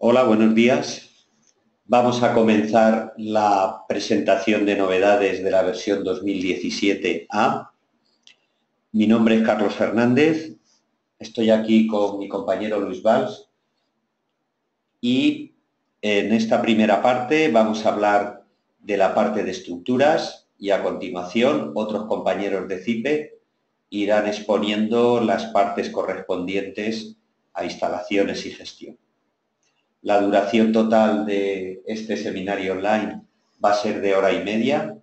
Hola, buenos días. Vamos a comenzar la presentación de novedades de la versión 2017A. Mi nombre es Carlos Fernández, estoy aquí con mi compañero Luis Valls y en esta primera parte vamos a hablar de la parte de estructuras y a continuación otros compañeros de CIPE irán exponiendo las partes correspondientes a instalaciones y gestión. La duración total de este seminario online va a ser de 1h30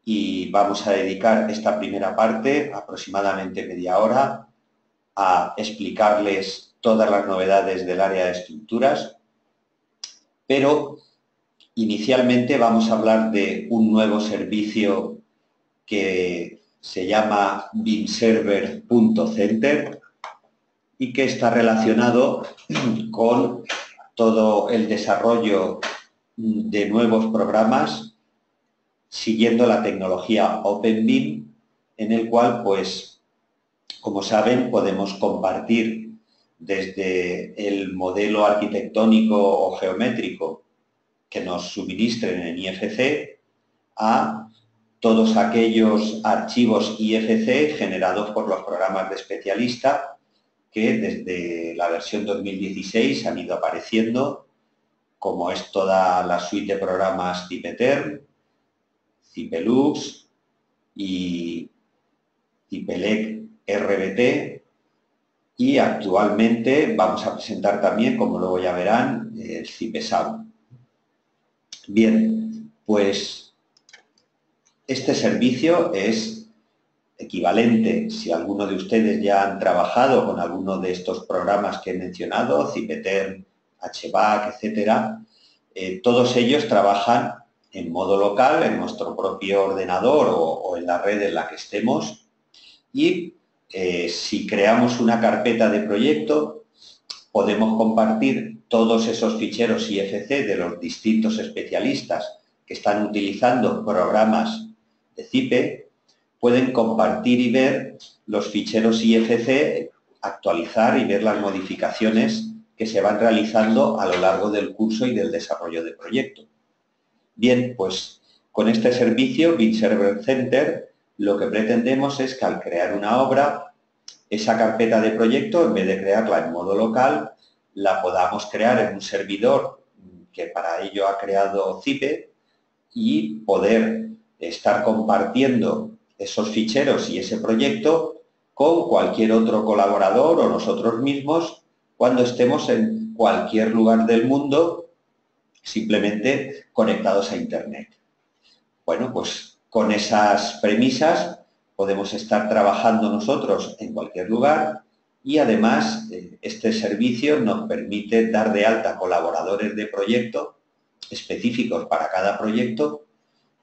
y vamos a dedicar esta primera parte, aproximadamente media hora, a explicarles todas las novedades del área de estructuras, pero inicialmente vamos a hablar de un nuevo servicio que se llama BIMserver.center y que está relacionado con todo el desarrollo de nuevos programas siguiendo la tecnología OpenBIM, en el cual, pues, como saben, podemos compartir desde el modelo arquitectónico o geométrico que nos suministren en IFC a todos aquellos archivos IFC generados por los programas de especialista que desde la versión 2016 han ido apareciendo, como es toda la suite de programas CIPETERM, CIPELUX y CIPELEC RBT, y actualmente vamos a presentar también, como luego ya verán, el CIPESAM. Bien, pues este servicio es equivalente, si alguno de ustedes ya han trabajado con alguno de estos programas que he mencionado, CIPETERM, HVAC, etcétera, todos ellos trabajan en modo local, en nuestro propio ordenador o en la red en la que estemos, y si creamos una carpeta de proyecto, podemos compartir todos esos ficheros IFC de los distintos especialistas que están utilizando programas de CIPE, pueden compartir y ver los ficheros IFC, actualizar y ver las modificaciones que se van realizando a lo largo del curso y del desarrollo del proyecto. Bien, pues con este servicio, BIMserver Center, lo que pretendemos es que al crear una obra, esa carpeta de proyecto, en vez de crearla en modo local, la podamos crear en un servidor que para ello ha creado CIPE y poder estar compartiendo esos ficheros y ese proyecto con cualquier otro colaborador o nosotros mismos cuando estemos en cualquier lugar del mundo, simplemente conectados a Internet. Bueno, pues con esas premisas podemos estar trabajando nosotros en cualquier lugar y además este servicio nos permite dar de alta colaboradores de proyecto específicos para cada proyecto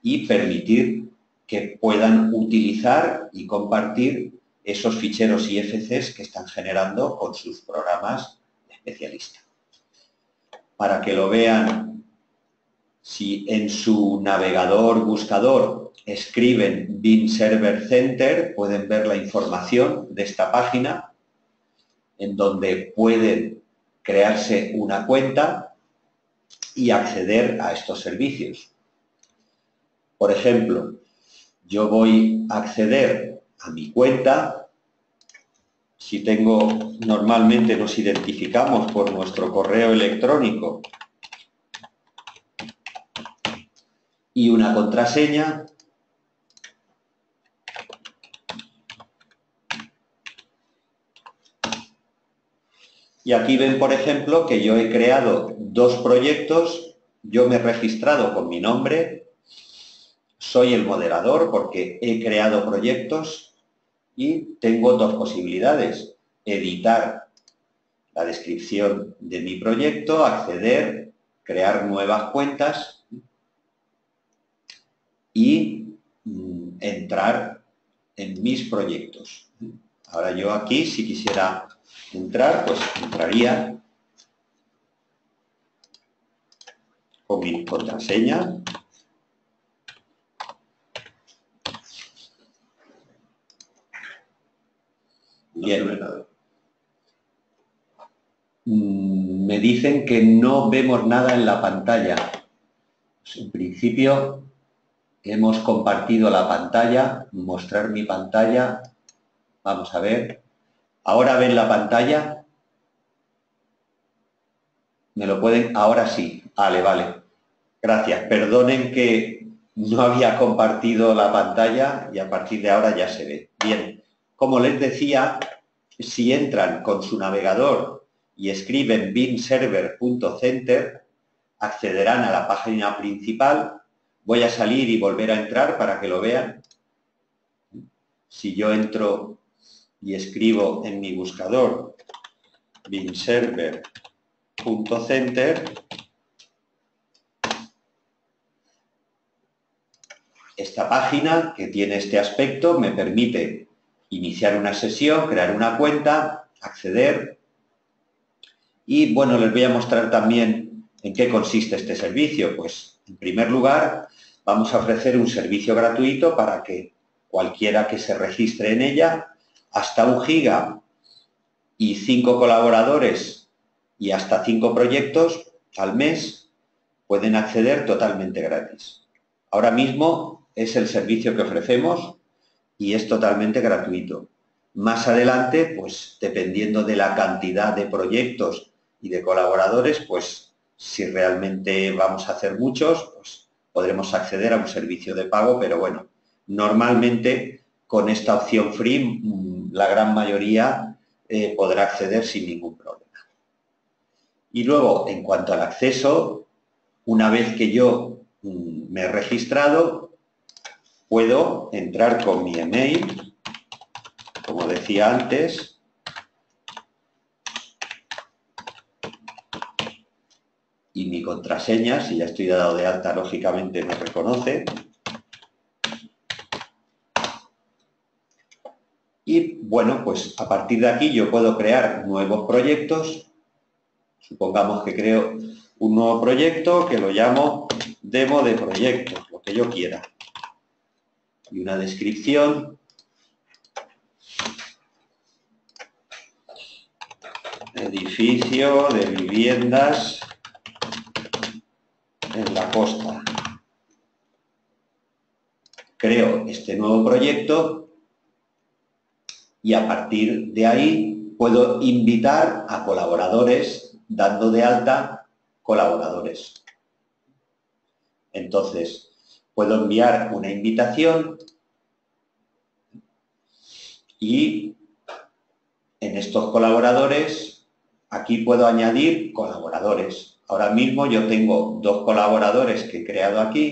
y permitir que puedan utilizar y compartir esos ficheros IFCs que están generando con sus programas especialistas. Para que lo vean, si en su navegador buscador escriben BIMserver Center, pueden ver la información de esta página en donde pueden crearse una cuenta y acceder a estos servicios. Por ejemplo, yo voy a acceder a mi cuenta. Si tengo, normalmente nos identificamos por nuestro correo electrónico y una contraseña. Y aquí ven, por ejemplo, que yo he creado dos proyectos, yo me he registrado con mi nombre, soy el moderador porque he creado proyectos y tengo dos posibilidades: editar la descripción de mi proyecto, acceder, crear nuevas cuentas y entrar en mis proyectos. Ahora yo aquí, si quisiera entrar, pues entraría con mi contraseña. Bien. Me dicen que no vemos nada en la pantalla. Pues en principio hemos compartido la pantalla, mostrar mi pantalla. Vamos a ver. ¿Ahora ven la pantalla? ¿Me lo pueden? Ahora sí. Vale, vale. Gracias. Perdonen que no había compartido la pantalla y a partir de ahora ya se ve. Bien. Como les decía, si entran con su navegador y escriben binserver.center, accederán a la página principal. Voy a salir y volver a entrar para que lo vean. Si yo entro y escribo en mi buscador binserver.center, esta página que tiene este aspecto me permite iniciar una sesión, crear una cuenta, acceder y, bueno, les voy a mostrar también en qué consiste este servicio. Pues, en primer lugar, vamos a ofrecer un servicio gratuito para que cualquiera que se registre en ella, hasta 1 giga y 5 colaboradores y hasta 5 proyectos al mes, pueden acceder totalmente gratis. Ahora mismo es el servicio que ofrecemos y es totalmente gratuito. Más adelante, pues dependiendo de la cantidad de proyectos y de colaboradores, pues si realmente vamos a hacer muchos, pues podremos acceder a un servicio de pago, pero bueno, normalmente con esta opción free la gran mayoría podrá acceder sin ningún problema. Y luego, en cuanto al acceso, una vez que yo me he registrado, puedo entrar con mi email, como decía antes, y mi contraseña, si ya estoy dado de alta, lógicamente me reconoce. Y bueno, pues a partir de aquí yo puedo crear nuevos proyectos. Supongamos que creo un nuevo proyecto que lo llamo demo de proyecto, lo que yo quiera. Y una descripción. Edificio de viviendas en la costa. Creo este nuevo proyecto y a partir de ahí puedo invitar a colaboradores dando de alta colaboradores. Entonces, puedo enviar una invitación y en estos colaboradores, aquí puedo añadir colaboradores. Ahora mismo yo tengo 2 colaboradores que he creado aquí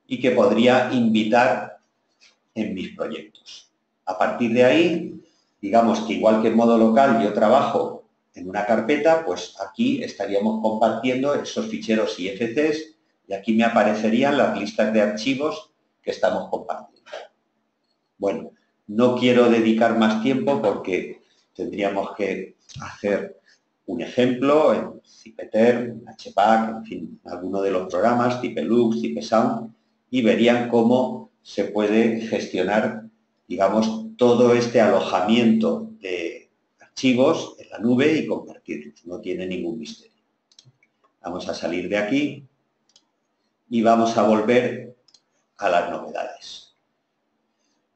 y que podría invitar en mis proyectos. A partir de ahí, digamos que igual que en modo local yo trabajo en una carpeta, pues aquí estaríamos compartiendo esos ficheros IFCs y aquí me aparecerían las listas de archivos que estamos compartiendo. Bueno, no quiero dedicar más tiempo porque tendríamos que hacer un ejemplo en Zipeter, HPAC, en fin, alguno de los programas, Zipelux, Zipesound, y verían cómo se puede gestionar, digamos, todo este alojamiento de archivos en la nube y compartirlos. No tiene ningún misterio. Vamos a salir de aquí y vamos a volver a las novedades.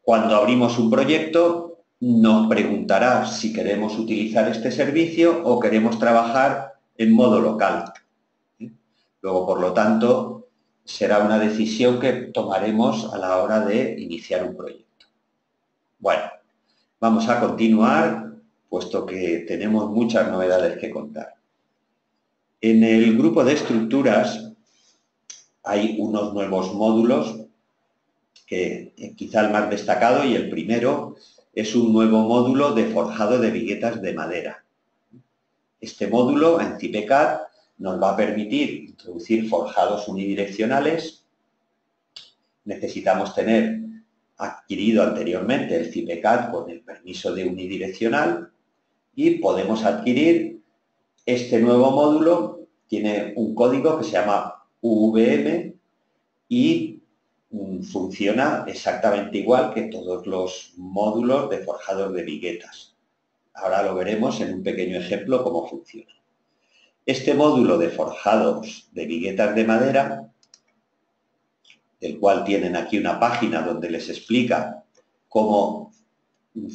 Cuando abrimos un proyecto, nos preguntará si queremos utilizar este servicio o queremos trabajar en modo local. Luego, por lo tanto, será una decisión que tomaremos a la hora de iniciar un proyecto. Bueno, vamos a continuar, puesto que tenemos muchas novedades que contar. En el grupo de estructuras hay unos nuevos módulos que quizá el más destacado y el primero es un nuevo módulo de forjado de viguetas de madera. Este módulo en ZipeCAD nos va a permitir introducir forjados unidireccionales. Necesitamos tener adquirido anteriormente el ZipeCAD con el permiso de unidireccional y podemos adquirir este nuevo módulo. Tiene un código que se llama UVM y funciona exactamente igual que todos los módulos de forjados de viguetas. Ahora lo veremos en un pequeño ejemplo cómo funciona. Este módulo de forjados de viguetas de madera, del cual tienen aquí una página donde les explica cómo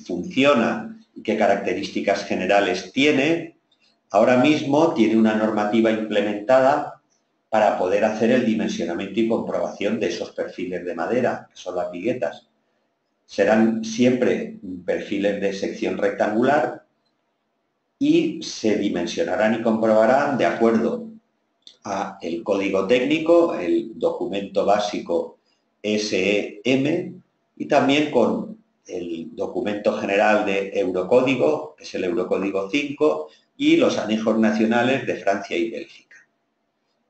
funciona y qué características generales tiene, ahora mismo tiene una normativa implementada para poder hacer el dimensionamiento y comprobación de esos perfiles de madera, que son las viguetas. Serán siempre perfiles de sección rectangular y se dimensionarán y comprobarán de acuerdo a el código técnico, el documento básico SEM, y también con el documento general de Eurocódigo, que es el Eurocódigo 5, y los anejos nacionales de Francia y Bélgica.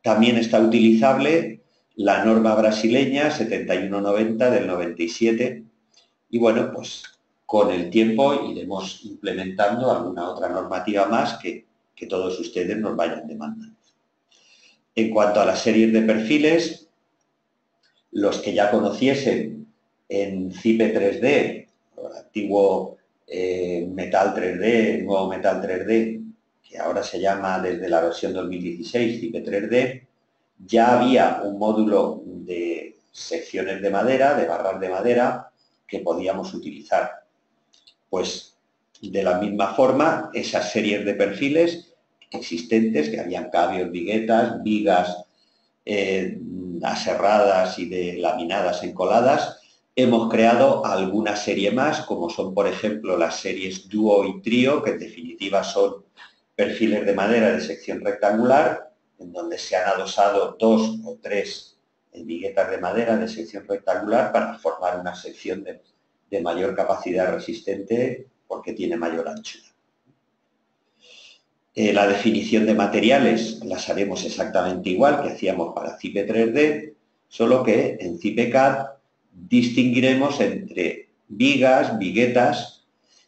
También está utilizable la norma brasileña 7190 del 97, y bueno, pues con el tiempo iremos implementando alguna otra normativa más que todos ustedes nos vayan demandando. En cuanto a las series de perfiles, los que ya conociesen en CIPE 3D, el antiguo Metal 3D, nuevo Metal 3D, que ahora se llama desde la versión 2016 CIPE 3D, ya había un módulo de secciones de madera, de barras de madera, que podíamos utilizar. Pues de la misma forma, esas series de perfiles existentes, que habían cabios, viguetas, vigas aserradas y de laminadas encoladas, hemos creado alguna serie más, como son, por ejemplo, las series dúo y trío, que en definitiva son perfiles de madera de sección rectangular, en donde se han adosado 2 o 3 viguetas de madera de sección rectangular para formar una sección de mayor capacidad resistente porque tiene mayor anchura. La definición de materiales las haremos exactamente igual que hacíamos para CIPE 3D, solo que en CIPE CAD distinguiremos entre vigas, viguetas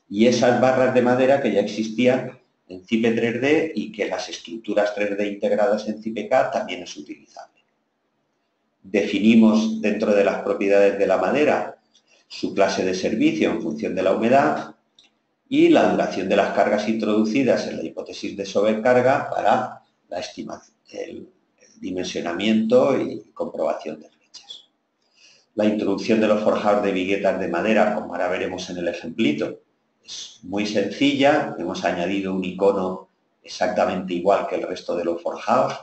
y esas barras de madera que ya existían en CIPE 3D y que las estructuras 3D integradas en CIPE CAD también es utilizable. Definimos dentro de las propiedades de la madera su clase de servicio en función de la humedad y la duración de las cargas introducidas en la hipótesis de sobrecarga para la estimación, el dimensionamiento y comprobación de flechas. La introducción de los forjados de viguetas de madera, como ahora veremos en el ejemplito, es muy sencilla. Hemos añadido un icono exactamente igual que el resto de los forjados.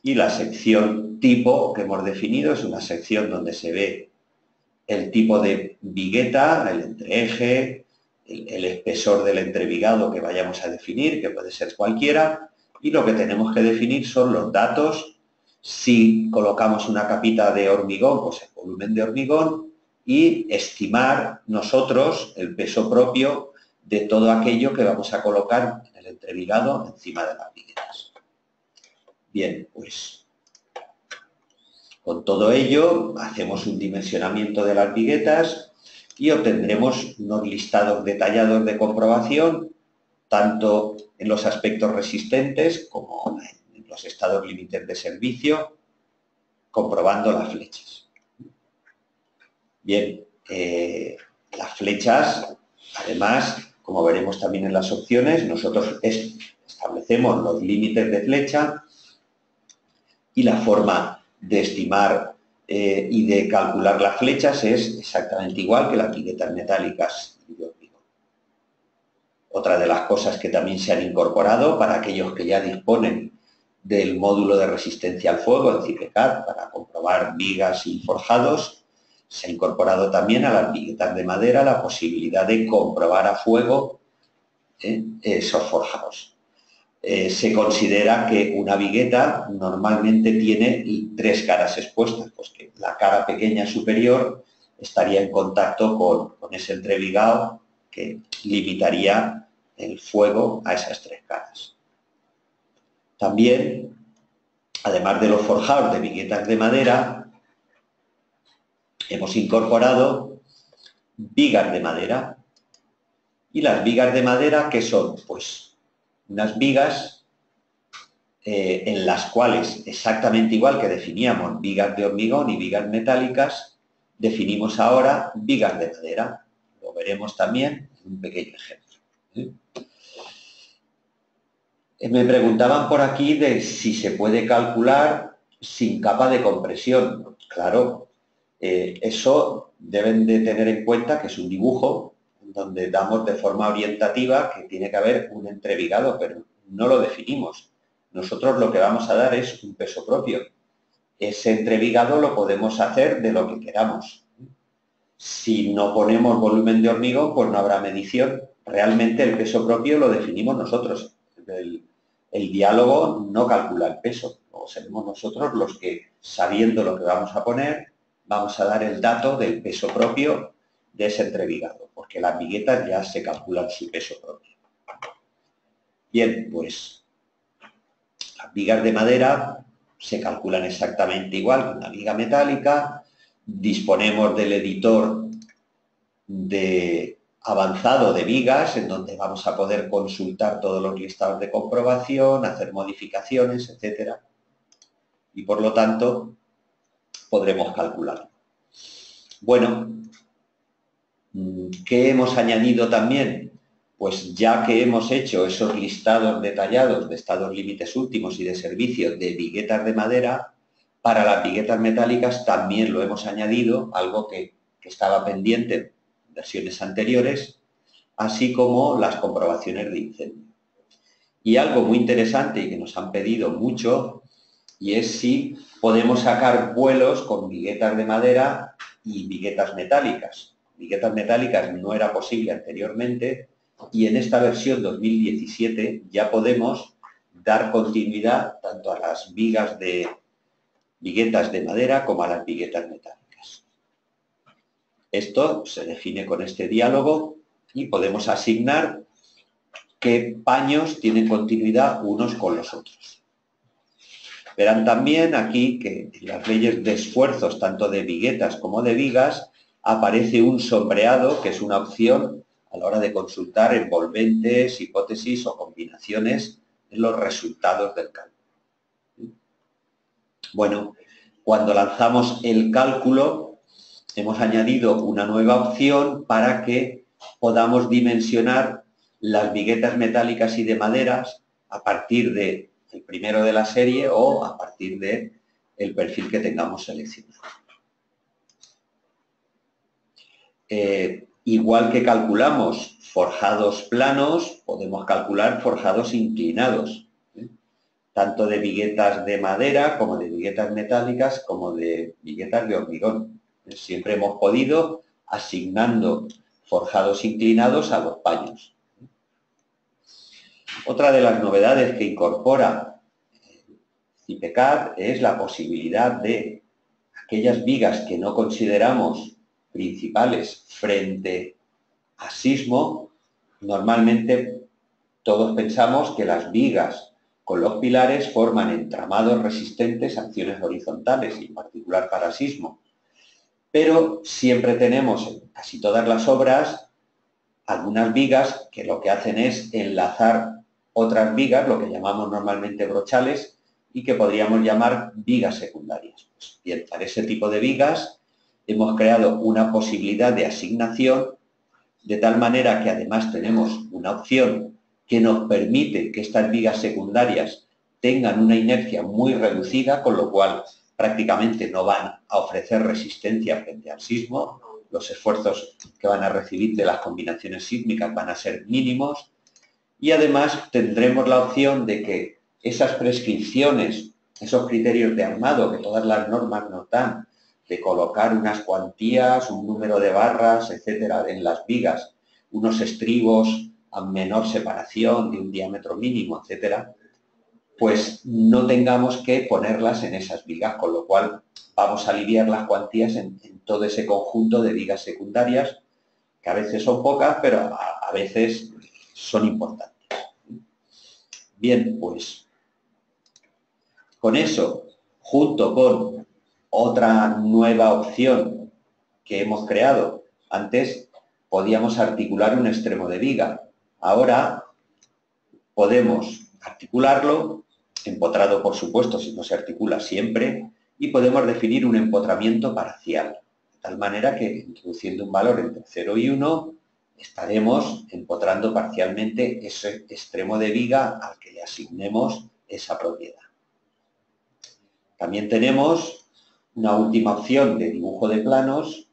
Y la sección tipo que hemos definido es una sección donde se ve el tipo de vigueta, el entreeje, el espesor del entrevigado que vayamos a definir, que puede ser cualquiera, y lo que tenemos que definir son los datos. Si colocamos una capita de hormigón, pues el volumen de hormigón, y estimar nosotros el peso propio de todo aquello que vamos a colocar en el entrevigado encima de las viguetas. Bien, pues con todo ello, hacemos un dimensionamiento de las viguetas y obtendremos unos listados detallados de comprobación, tanto en los aspectos resistentes como en los estados límites de servicio, comprobando las flechas. Bien, las flechas, además, como veremos también en las opciones, nosotros establecemos los límites de flecha y la forma de estimar y de calcular las flechas es exactamente igual que las viguetas metálicas y de hormigón. Otra de las cosas que también se han incorporado para aquellos que ya disponen del módulo de resistencia al fuego en CIPE CAD para comprobar vigas y forjados, se ha incorporado también a las viguetas de madera la posibilidad de comprobar a fuego esos forjados. Se considera que una vigueta normalmente tiene 3 caras expuestas, pues que la cara pequeña superior estaría en contacto con ese entrevigado que limitaría el fuego a esas 3 caras. También, además de los forjados de viguetas de madera, hemos incorporado vigas de madera. ¿Y las vigas de madera qué son? Pues unas vigas en las cuales, exactamente igual que definíamos vigas de hormigón y vigas metálicas, definimos ahora vigas de madera. Lo veremos también en un pequeño ejemplo. Me preguntaban por aquí de si se puede calcular sin capa de compresión. Claro, eso deben de tener en cuenta que es un dibujo donde damos de forma orientativa que tiene que haber un entrevigado, pero no lo definimos. Nosotros lo que vamos a dar es un peso propio. Ese entrevigado lo podemos hacer de lo que queramos. Si no ponemos volumen de hormigón, pues no habrá medición. Realmente el peso propio lo definimos nosotros. El diálogo no calcula el peso. O seremos nosotros los que, sabiendo lo que vamos a poner, vamos a dar el dato del peso propio de ese entrevigado, porque las viguetas ya se calculan su peso propio. Bien, pues las vigas de madera se calculan exactamente igual que una viga metálica. Disponemos del editor avanzado de vigas, en donde vamos a poder consultar todos los listados de comprobación, hacer modificaciones, etcétera. Y por lo tanto, podremos calcular. Bueno, ¿qué hemos añadido también? Pues ya que hemos hecho esos listados detallados de estados límites últimos y de servicio de viguetas de madera, para las viguetas metálicas también lo hemos añadido, algo que estaba pendiente en versiones anteriores, así como las comprobaciones de incendio. Y algo muy interesante y que nos han pedido mucho, y es si podemos sacar vuelos con viguetas de madera y viguetas metálicas. Viguetas metálicas no era posible anteriormente y en esta versión 2017 ya podemos dar continuidad tanto a las viguetas de madera como a las viguetas metálicas. Esto se define con este diálogo y podemos asignar qué paños tienen continuidad unos con los otros. Verán también aquí que en las leyes de esfuerzos, tanto de viguetas como de vigas, aparece un sombreado, que es una opción a la hora de consultar envolventes, hipótesis o combinaciones de los resultados del cálculo. Bueno, cuando lanzamos el cálculo, hemos añadido una nueva opción para que podamos dimensionar las viguetas metálicas y de maderas a partir del primero de la serie o a partir del perfil que tengamos seleccionado. Igual que calculamos forjados planos, podemos calcular forjados inclinados, tanto de viguetas de madera como de viguetas metálicas como de viguetas de hormigón. Siempre hemos podido asignando forjados inclinados a los paños. Otra de las novedades que incorpora CIPECAD es la posibilidad de aquellas vigas que no consideramos principales frente a sismo. Normalmente todos pensamos que las vigas con los pilares forman entramados resistentes a acciones horizontales, y en particular para sismo. Pero siempre tenemos en casi todas las obras algunas vigas que lo que hacen es enlazar otras vigas, lo que llamamos normalmente brochales, y que podríamos llamar vigas secundarias. Pues bien, para ese tipo de vigas hemos creado una posibilidad de asignación, de tal manera que además tenemos una opción que nos permite que estas vigas secundarias tengan una inercia muy reducida, con lo cual prácticamente no van a ofrecer resistencia frente al sismo. Los esfuerzos que van a recibir de las combinaciones sísmicas van a ser mínimos y además tendremos la opción de que esas prescripciones, esos criterios de armado que todas las normas nos dan, de colocar unas cuantías, un número de barras, etcétera, en las vigas, unos estribos a menor separación de un diámetro mínimo, etcétera, pues no tengamos que ponerlas en esas vigas, con lo cual vamos a aliviar las cuantías en todo ese conjunto de vigas secundarias, que a veces son pocas, pero a veces son importantes. Bien, pues con eso, junto con otra nueva opción que hemos creado, antes podíamos articular un extremo de viga, ahora podemos articularlo, empotrado por supuesto si no se articula siempre, y podemos definir un empotramiento parcial, de tal manera que introduciendo un valor entre 0 y 1 estaremos empotrando parcialmente ese extremo de viga al que le asignemos esa propiedad. También tenemos una última opción de dibujo de planos.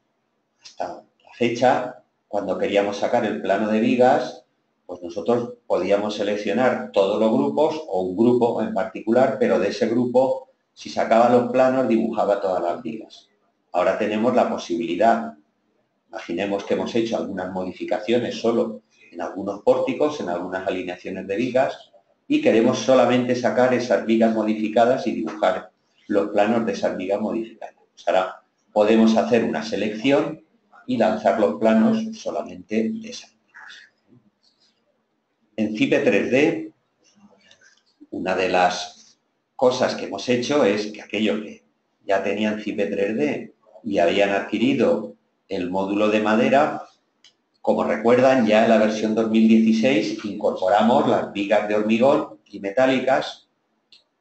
Hasta la fecha, cuando queríamos sacar el plano de vigas, pues nosotros podíamos seleccionar todos los grupos o un grupo en particular, pero de ese grupo, si sacaba los planos, dibujaba todas las vigas. Ahora tenemos la posibilidad, imaginemos que hemos hecho algunas modificaciones solo en algunos pórticos, en algunas alineaciones de vigas, y queremos solamente sacar esas vigas modificadas y dibujar los planos de esas vigas modificadas. Pues ahora podemos hacer una selección y lanzar los planos solamente de esas vigas. En Cipe 3D, una de las cosas que hemos hecho es que aquellos que ya tenían Cipe 3D y habían adquirido el módulo de madera, como recuerdan, ya en la versión 2016 incorporamos las vigas de hormigón y metálicas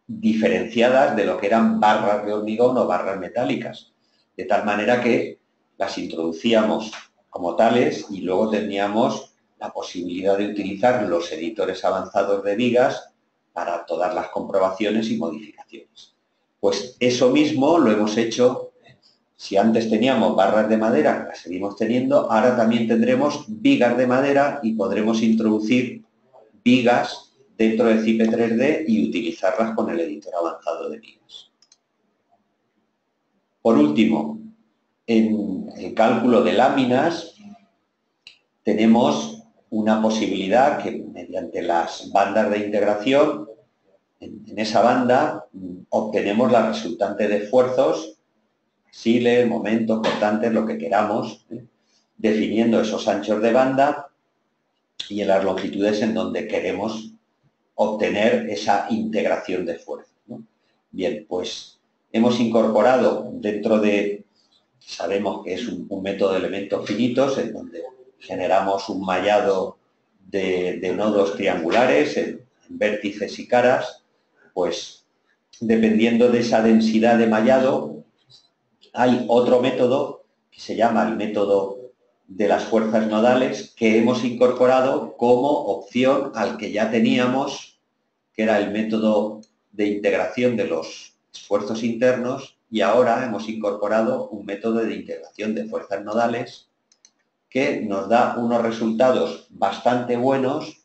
diferenciadas de lo que eran barras de hormigón o barras metálicas, de tal manera que las introducíamos como tales y luego teníamos la posibilidad de utilizar los editores avanzados de vigas para todas las comprobaciones y modificaciones. Pues eso mismo lo hemos hecho. Si antes teníamos barras de madera, que las seguimos teniendo, ahora también tendremos vigas de madera y podremos introducir vigas dentro de Cipe 3D y utilizarlas con el editor avanzado de vigas. Por último, en el cálculo de láminas tenemos una posibilidad que mediante las bandas de integración, en esa banda obtenemos la resultante de esfuerzos, siles, momentos, cortantes, lo que queramos, definiendo esos anchos de banda y en las longitudes en donde queremos obtener esa integración de esfuerzos, ¿no? Bien, pues hemos incorporado dentro de, sabemos que es un método de elementos finitos en donde generamos un mallado de nodos triangulares en vértices y caras, pues dependiendo de esa densidad de mallado, hay otro método que se llama el método de las fuerzas nodales que hemos incorporado como opción al que ya teníamos, que era el método de integración de los esfuerzos internos, y ahora hemos incorporado un método de integración de fuerzas nodales que nos da unos resultados bastante buenos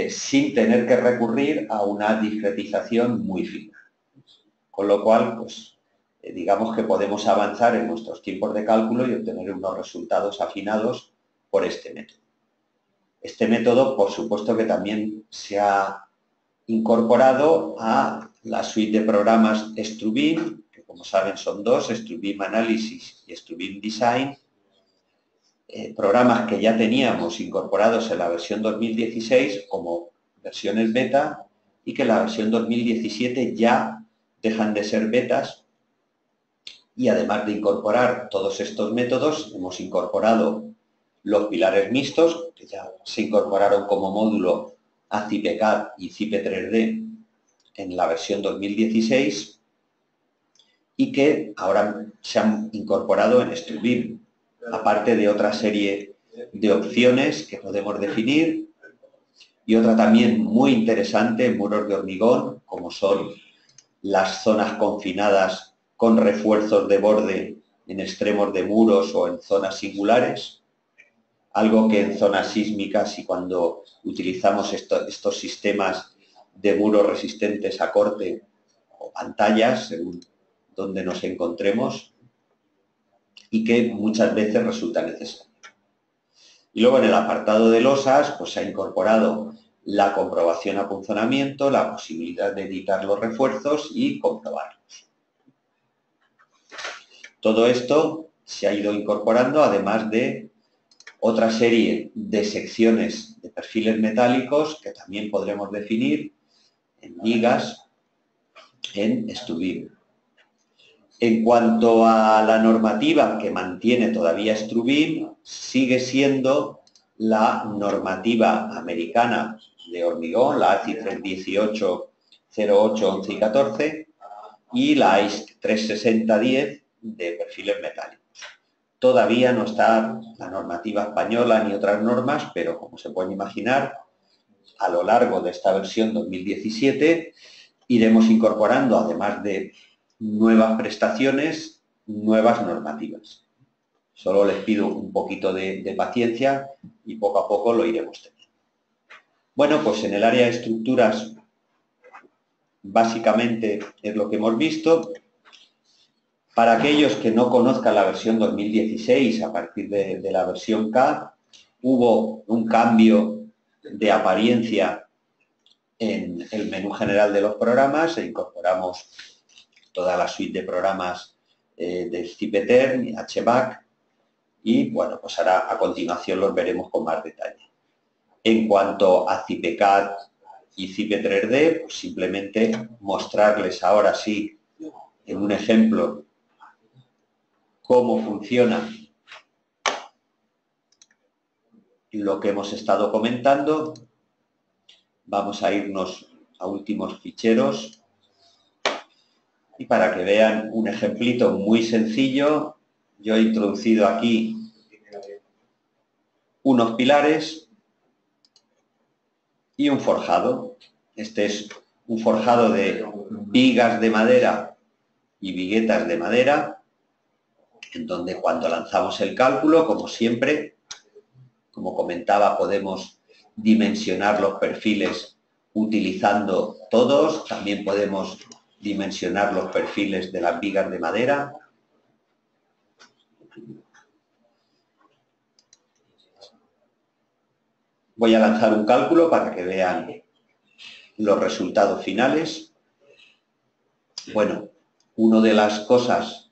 sin tener que recurrir a una discretización muy fina. Con lo cual, pues, digamos que podemos avanzar en nuestros tiempos de cálculo y obtener unos resultados afinados por este método. Este método, por supuesto, que también se ha incorporado a la suite de programas StruBeam, que como saben son dos, StruBeam Analysis y StruBeam Design, programas que ya teníamos incorporados en la versión 2016 como versiones beta y que en la versión 2017 ya dejan de ser betas. Y además de incorporar todos estos métodos, hemos incorporado los pilares mixtos, que ya se incorporaron como módulo a CipeCAD y Cipe 3D en la versión 2016 y que ahora se han incorporado en StruBeam, aparte de otra serie de opciones que podemos definir y otra también muy interesante en muros de hormigón, como son las zonas confinadas con refuerzos de borde en extremos de muros o en zonas singulares, algo que en zonas sísmicas y cuando utilizamos estos sistemas de muros resistentes a corte o pantallas, según donde nos encontremos, y que muchas veces resulta necesario. Y luego en el apartado de losas, pues se ha incorporado la comprobación a punzonamiento, la posibilidad de editar los refuerzos y comprobarlos. Todo esto se ha ido incorporando, además de otra serie de secciones de perfiles metálicos que también podremos definir en vigas en StruBeam. En cuanto a la normativa que mantiene todavía StruBeam, sigue siendo la normativa americana de hormigón, la ACI 318, 08, 11 y 14, y la AIS 36010 de perfiles metálicos. Todavía no está la normativa española ni otras normas, pero como se pueden imaginar, a lo largo de esta versión 2017 iremos incorporando, además de nuevas prestaciones, nuevas normativas. Solo les pido un poquito de paciencia y poco a poco lo iremos teniendo. Bueno, pues en el área de estructuras básicamente es lo que hemos visto. Para aquellos que no conozcan la versión 2016, a partir de la versión K, hubo un cambio de apariencia en el menú general de los programas e incorporamos toda la suite de programas de Cipetern y HBAC y, bueno, pues ahora a continuación los veremos con más detalle. En cuanto a CIPECAD y CIPE3D, pues simplemente mostrarles ahora sí, en un ejemplo, cómo funciona lo que hemos estado comentando. Vamos a irnos a últimos ficheros y para que vean un ejemplito muy sencillo, yo he introducido aquí unos pilares y un forjado. Este es un forjado de vigas de madera y viguetas de madera, en donde cuando lanzamos el cálculo, como siempre, como comentaba, podemos dimensionar los perfiles utilizando todos. También podemos dimensionar los perfiles de las vigas de madera. Voy a lanzar un cálculo para que vean los resultados finales. Bueno, una de las cosas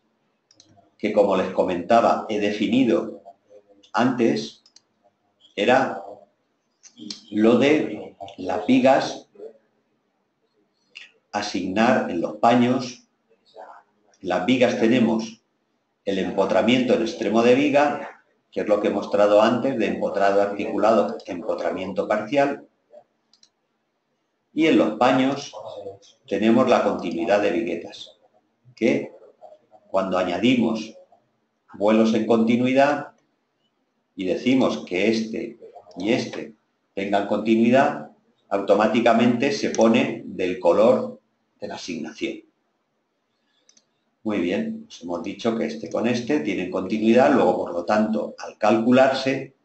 que, como les comentaba, he definido antes era lo de las vigas, asignar en los paños. En las vigas tenemos el empotramiento en extremo de viga, que es lo que he mostrado antes, de empotrado articulado, empotramiento parcial. Y en los paños tenemos la continuidad de viguetas, que cuando añadimos vuelos en continuidad y decimos que este y este tengan continuidad, automáticamente se pone del color de la asignación. Muy bien, pues hemos dicho que este con este tienen continuidad, luego por lo tanto al calcularse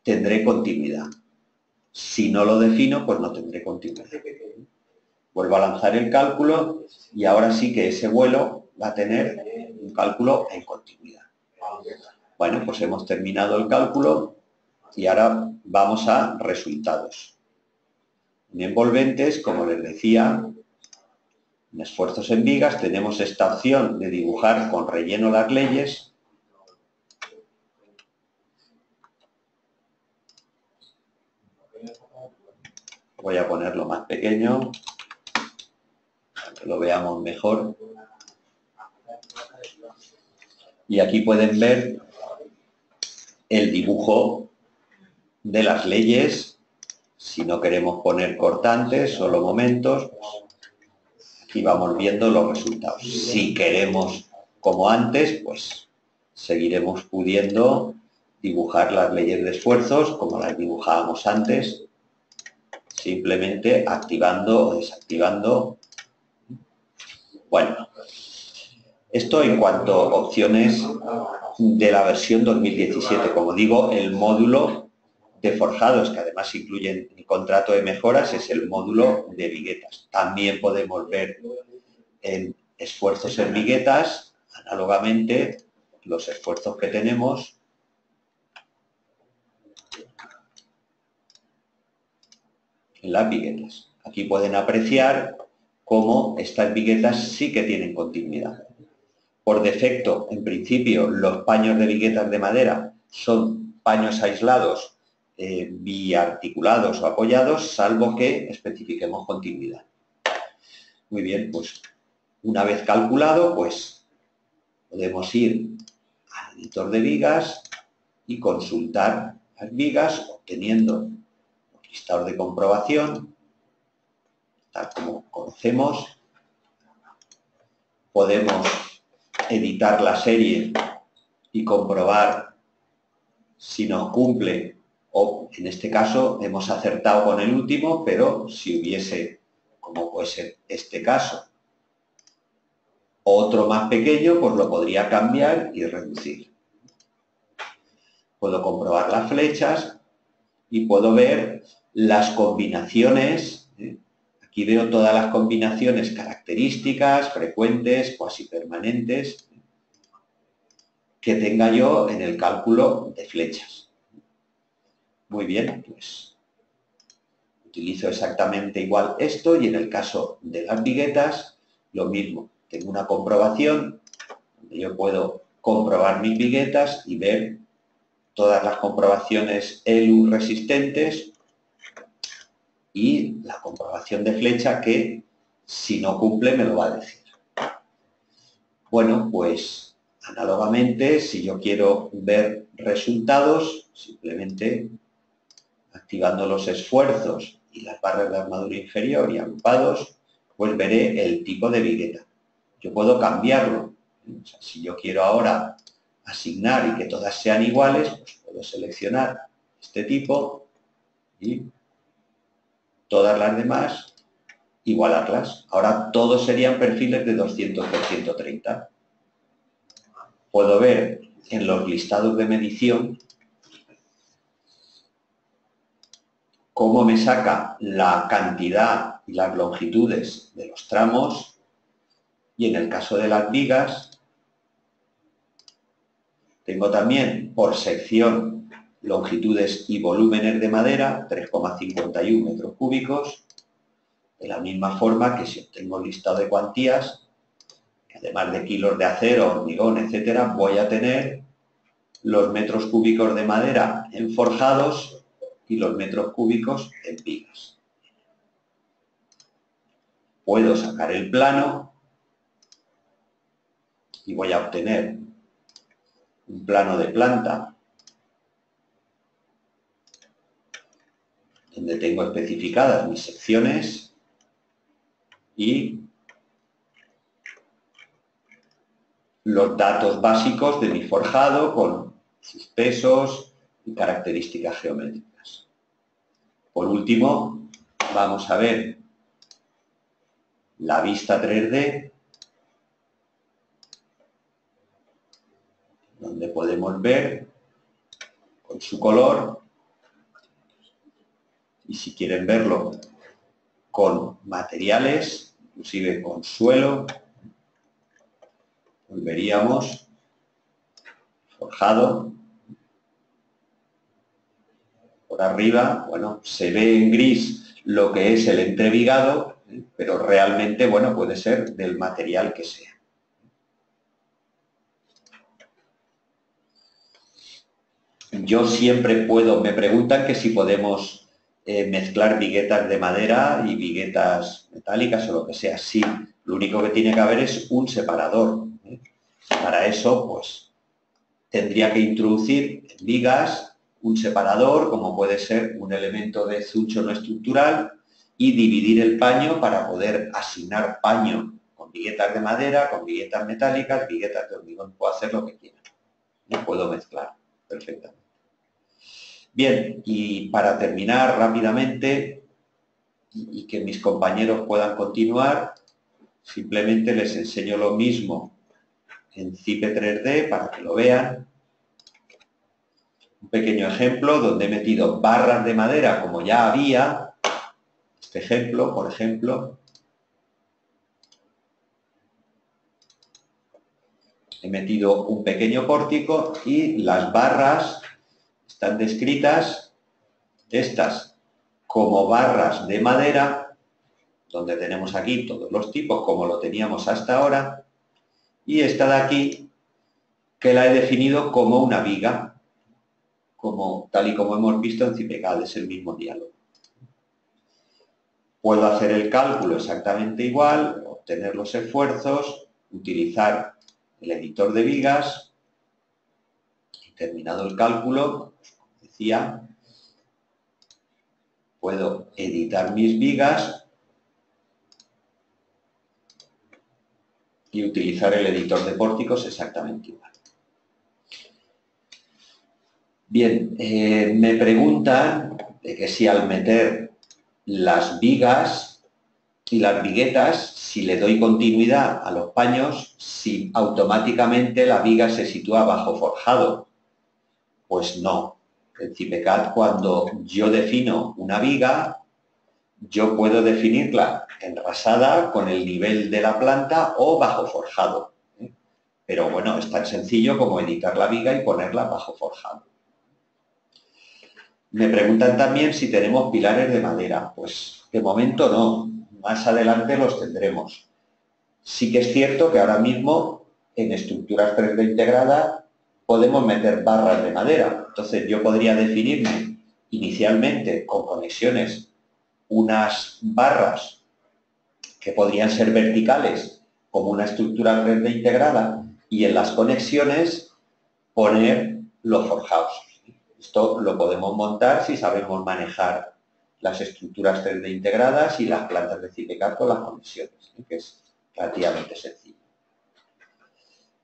tendré continuidad. Si no lo defino, pues no tendré continuidad. Vuelvo a lanzar el cálculo y ahora sí que ese vuelo va a tener un cálculo en continuidad. Bueno, pues hemos terminado el cálculo y ahora vamos a resultados. En envolventes, como les decía, en esfuerzos en vigas tenemos esta opción de dibujar con relleno las leyes. Voy a ponerlo más pequeño para que lo veamos mejor. Y aquí pueden ver el dibujo de las leyes. Si no queremos poner cortantes, solo momentos, aquí vamos viendo los resultados. Si queremos, como antes, pues seguiremos pudiendo dibujar las leyes de esfuerzos como las dibujábamos antes, simplemente activando o desactivando. Bueno, esto en cuanto a opciones de la versión 2017. Como digo, el módulo de forjados, que además incluye el contrato de mejoras, es el módulo de viguetas. También podemos ver en esfuerzos en viguetas, análogamente, los esfuerzos que tenemos en las viguetas. Aquí pueden apreciar cómo estas viguetas sí que tienen continuidad. Por defecto, en principio, los paños de viguetas de madera son paños aislados, biarticulados o apoyados, salvo que especifiquemos continuidad. Muy bien, pues una vez calculado, pues podemos ir al editor de vigas y consultar las vigas, obteniendo los listados de comprobación, tal como conocemos. Podemos editar la serie y comprobar si no cumple, o en este caso hemos acertado con el último, pero si hubiese, como puede ser este caso, otro más pequeño, pues lo podría cambiar y reducir. Puedo comprobar las flechas y puedo ver las combinaciones. Aquí veo todas las combinaciones características, frecuentes, cuasi permanentes, que tenga yo en el cálculo de flechas. Muy bien, pues utilizo exactamente igual esto y en el caso de las viguetas, lo mismo. Tengo una comprobación donde yo puedo comprobar mis viguetas y ver todas las comprobaciones ELU resistentes y la comprobación de flecha que, si no cumple, me lo va a decir. Bueno, pues análogamente, si yo quiero ver resultados, simplemente activando los esfuerzos y las barras de armadura inferior y agrupados, pues veré el tipo de vigueta. Yo puedo cambiarlo. O sea, si yo quiero ahora asignar y que todas sean iguales, pues puedo seleccionar este tipo y todas las demás igualarlas. Ahora todos serían perfiles de 200 por 130. Puedo ver en los listados de medición cómo me saca la cantidad y las longitudes de los tramos y en el caso de las vigas tengo también por sección longitudes y volúmenes de madera, 3,51 metros cúbicos, de la misma forma que si obtengo el listado de cuantías, además de kilos de acero, hormigón, etcétera, voy a tener los metros cúbicos de madera en forjados y los metros cúbicos en vigas. Puedo sacar el plano y voy a obtener un plano de planta donde tengo especificadas mis secciones y los datos básicos de mi forjado con sus pesos y características geométricas. Por último, vamos a ver la vista 3D, donde podemos ver con su color, y si quieren verlo con materiales, inclusive con suelo, pues veríamos forjado. Por arriba, bueno, se ve en gris lo que es el entrevigado, pero realmente, bueno, puede ser del material que sea. Yo siempre puedo, me preguntan que si podemos mezclar viguetas de madera y viguetas metálicas o lo que sea. Sí, lo único que tiene que haber es un separador. Para eso, pues, tendría que introducir en vigas un separador, como puede ser un elemento de zucho no estructural, y dividir el paño para poder asignar paño con viguetas de madera, con viguetas metálicas, viguetas de hormigón. Puedo hacer lo que quiera. No puedo mezclar perfectamente. Bien, y para terminar rápidamente y que mis compañeros puedan continuar, simplemente les enseño lo mismo en Cipe 3D para que lo vean. Un pequeño ejemplo donde he metido barras de madera como ya había. Este ejemplo, por ejemplo, he metido un pequeño pórtico y las barras están descritas, estas como barras de madera, donde tenemos aquí todos los tipos como lo teníamos hasta ahora, y esta de aquí que la he definido como una viga, tal y como hemos visto en CIPECAD, es el mismo diálogo. Puedo hacer el cálculo exactamente igual, obtener los esfuerzos, utilizar el editor de vigas y terminado el cálculo, como decía, puedo editar mis vigas y utilizar el editor de pórticos exactamente igual. Bien, me preguntan de que si al meter las vigas y las viguetas, si le doy continuidad a los paños, si automáticamente la viga se sitúa bajo forjado. Pues no. En CIPECAD, cuando yo defino una viga, yo puedo definirla enrasada con el nivel de la planta o bajo forjado. Pero bueno, es tan sencillo como editar la viga y ponerla bajo forjado. Me preguntan también si tenemos pilares de madera. Pues de momento no, más adelante los tendremos. Sí que es cierto que ahora mismo en estructuras 3D integradas podemos meter barras de madera. Entonces yo podría definirme inicialmente con conexiones unas barras que podrían ser verticales como una estructura 3D integrada y en las conexiones poner los forjados. Esto lo podemos montar si sabemos manejar las estructuras 3D integradas y las plantas de CIPECAD con las conexiones, que es relativamente sencillo.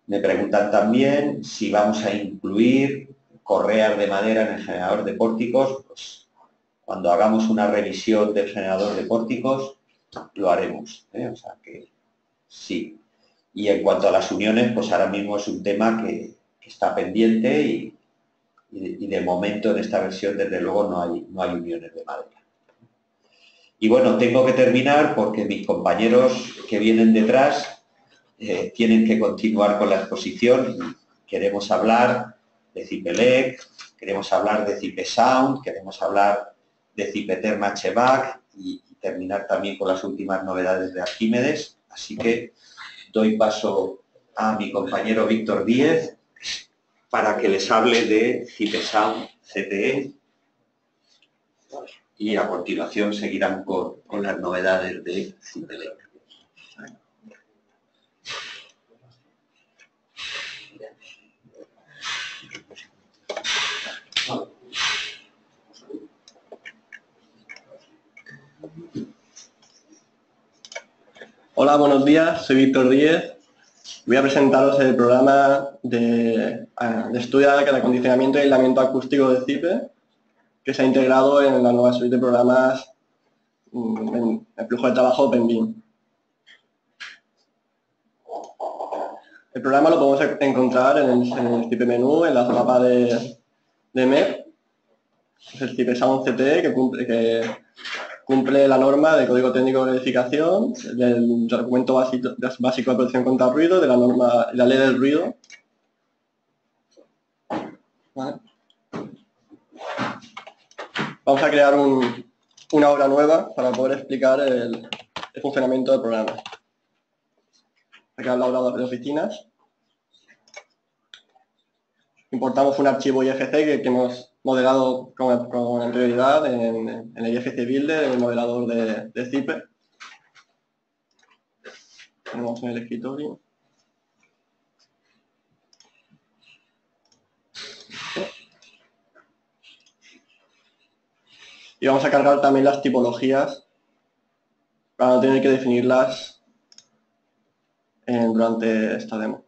Me preguntan también si vamos a incluir correas de madera en el generador de pórticos. Pues cuando hagamos una revisión del generador de pórticos, lo haremos. O sea que sí. Y en cuanto a las uniones, pues ahora mismo es un tema que está pendiente y de momento en esta versión, desde luego, no hay uniones de madera. Y bueno, tengo que terminar porque mis compañeros que vienen detrás tienen que continuar con la exposición. Queremos hablar de CIPELEC, queremos hablar de CIPESound, queremos hablar de CIPETERM HVAC y terminar también con las últimas novedades de Arquímedes. Así que doy paso a mi compañero Víctor Díez para que les hable de CIPESound CTE y a continuación seguirán con las novedades de CIPELEC. Hola, buenos días, soy Víctor Díez. Voy a presentaros el programa de estudio de acondicionamiento y aislamiento acústico de CIPE, que se ha integrado en la nueva suite de programas en el flujo de trabajo PenBeam. El programa lo podemos encontrar en el CIPE menú, en la mapa de MEP. Es el CIPESound CTE que cumple la norma de código técnico de verificación, del documento básico de protección contra el ruido, de la norma y la ley del ruido. ¿Vale? Vamos a crear una obra nueva para poder explicar el funcionamiento del programa. Aquí la obra de oficinas. Importamos un archivo IFC que hemos modelado con anterioridad en el IFC Builder, el modelador de CIPE. Tenemos en el escritorio. Y vamos a cargar también las tipologías para no tener que definirlas durante esta demo.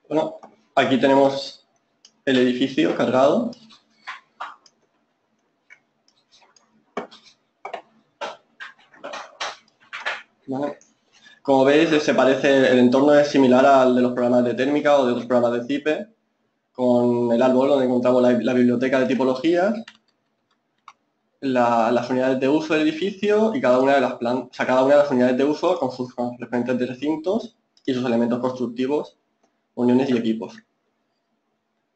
Bueno, aquí tenemos el edificio cargado. ¿Vale? Como veis, el entorno es similar al de los programas de térmica o de otros programas de CIPE, con el árbol donde encontramos la biblioteca de tipologías, las unidades de uso del edificio y cada una de las unidades de uso con sus correspondientes recintos y sus elementos constructivos, uniones y equipos.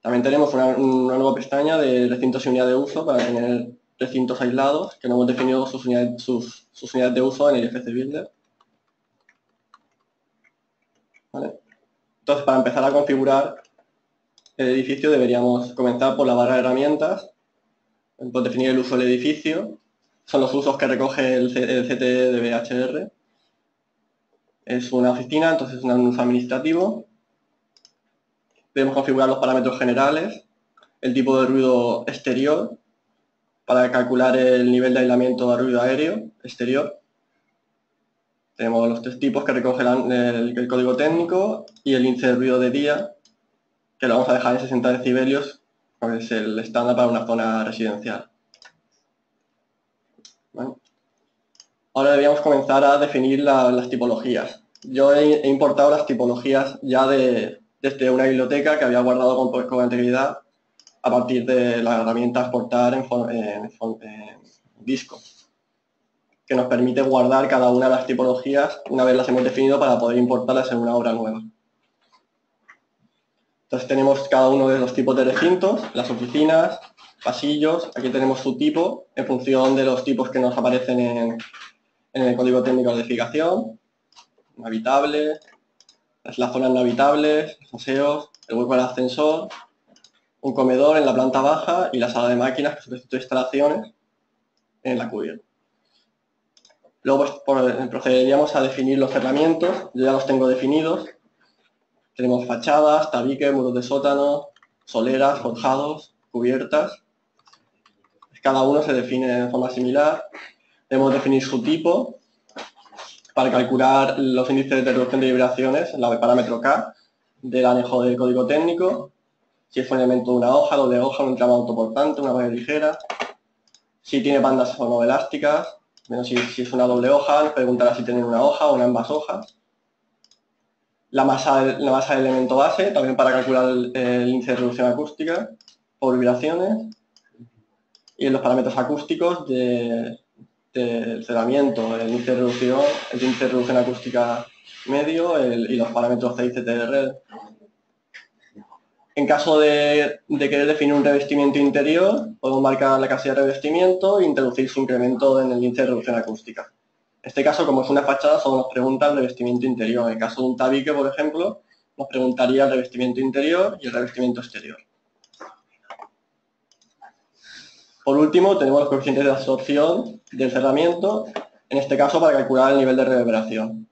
También tenemos una nueva pestaña de recintos y unidades de uso para tener recintos aislados, que no hemos definido sus unidades de uso en el IFC Builder. ¿Vale? Entonces, para empezar a configurar el edificio deberíamos comenzar por la barra de herramientas, por definir el uso del edificio. Son los usos que recoge el CTE de BHR. Es una oficina, entonces es un uso administrativo. Debemos configurar los parámetros generales, el tipo de ruido exterior, para calcular el nivel de aislamiento de ruido aéreo exterior. Tenemos los tres tipos que recoge el código técnico y el índice de ruido de día, que lo vamos a dejar en 60 decibelios, porque es el estándar para una zona residencial. Bueno. Ahora deberíamos comenzar a definir las tipologías. Yo he importado las tipologías ya desde una biblioteca que había guardado con anterioridad a partir de la herramienta exportar en disco, que nos permite guardar cada una de las tipologías una vez las hemos definido para poder importarlas en una obra nueva. Entonces tenemos cada uno de los tipos de recintos, las oficinas, pasillos. Aquí tenemos su tipo en función de los tipos que nos aparecen en el código técnico de edificación. Habitable, las zonas no habitables, los aseos, el hueco del ascensor, un comedor en la planta baja y la sala de máquinas, que son estas instalaciones, en la cubierta. Luego procederíamos a definir los cerramientos. Yo ya los tengo definidos. Tenemos fachadas, tabiques, muros de sótano, soleras, forjados, cubiertas. Cada uno se define de forma similar. Debemos definir su tipo para calcular los índices de reducción de vibraciones, el parámetro K del anejo del código técnico. Si es un elemento de una hoja, doble hoja, un entramado autoportante, una malla ligera. Si tiene bandas o no elásticas. Bueno, si es una doble hoja, nos preguntará si tiene una hoja o ambas hojas. La masa del elemento base, también para calcular el índice de reducción acústica por vibraciones. Y los parámetros acústicos del cerramiento, el índice de reducción acústica medio y los parámetros C y CTR. En caso de querer definir un revestimiento interior, podemos marcar la casilla de revestimiento e introducir su incremento en el índice de reducción acústica. En este caso, como es una fachada, solo nos pregunta el revestimiento interior. En el caso de un tabique, por ejemplo, nos preguntaría el revestimiento interior y el revestimiento exterior. Por último, tenemos los coeficientes de absorción del cerramiento, en este caso para calcular el nivel de reverberación.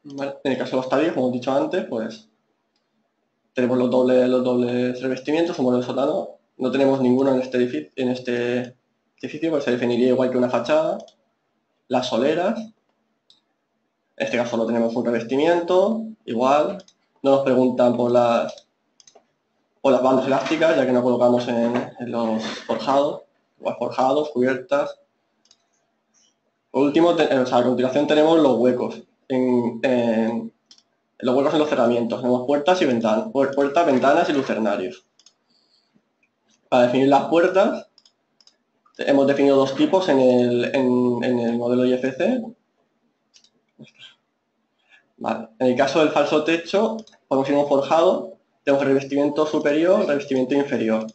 Vale. En el caso de los tabiques, como hemos dicho antes, pues tenemos los dobles revestimientos, un modelo de sótano. No tenemos ninguno en este edificio, pues se definiría igual que una fachada. Las soleras, en este caso no tenemos un revestimiento, igual. No nos preguntan por las bandas elásticas, ya que no colocamos en los forjados, igual forjados, cubiertas. Por último, a continuación tenemos los huecos. Los huecos en los cerramientos. Tenemos puertas y ventanas, ventanas y lucernarios. Para definir las puertas, hemos definido dos tipos en el modelo IFC. Vale. En el caso del falso techo, podemos ir a un forjado, tenemos revestimiento superior, revestimiento inferior.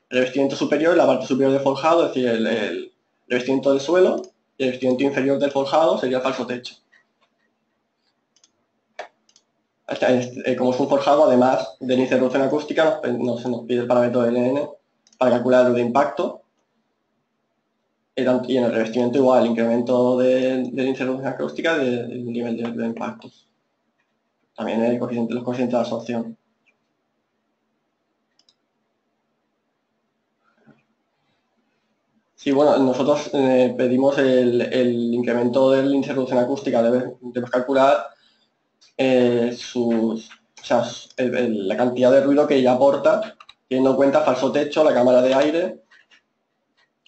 El revestimiento superior es la parte superior del forjado, es decir, el revestimiento del suelo, y el revestimiento inferior del forjado sería el falso techo. Como es un forjado, además del índice de reducción acústica, se nos pide el parámetro LN para calcular el de impacto. Y en el revestimiento igual, el incremento del índice de reducción acústica del nivel de impacto. También los coeficientes de absorción. Sí, bueno, nosotros pedimos el incremento del índice de reducción acústica. Debemos calcular la cantidad de ruido que ella aporta, teniendo en cuenta falso techo, la cámara de aire,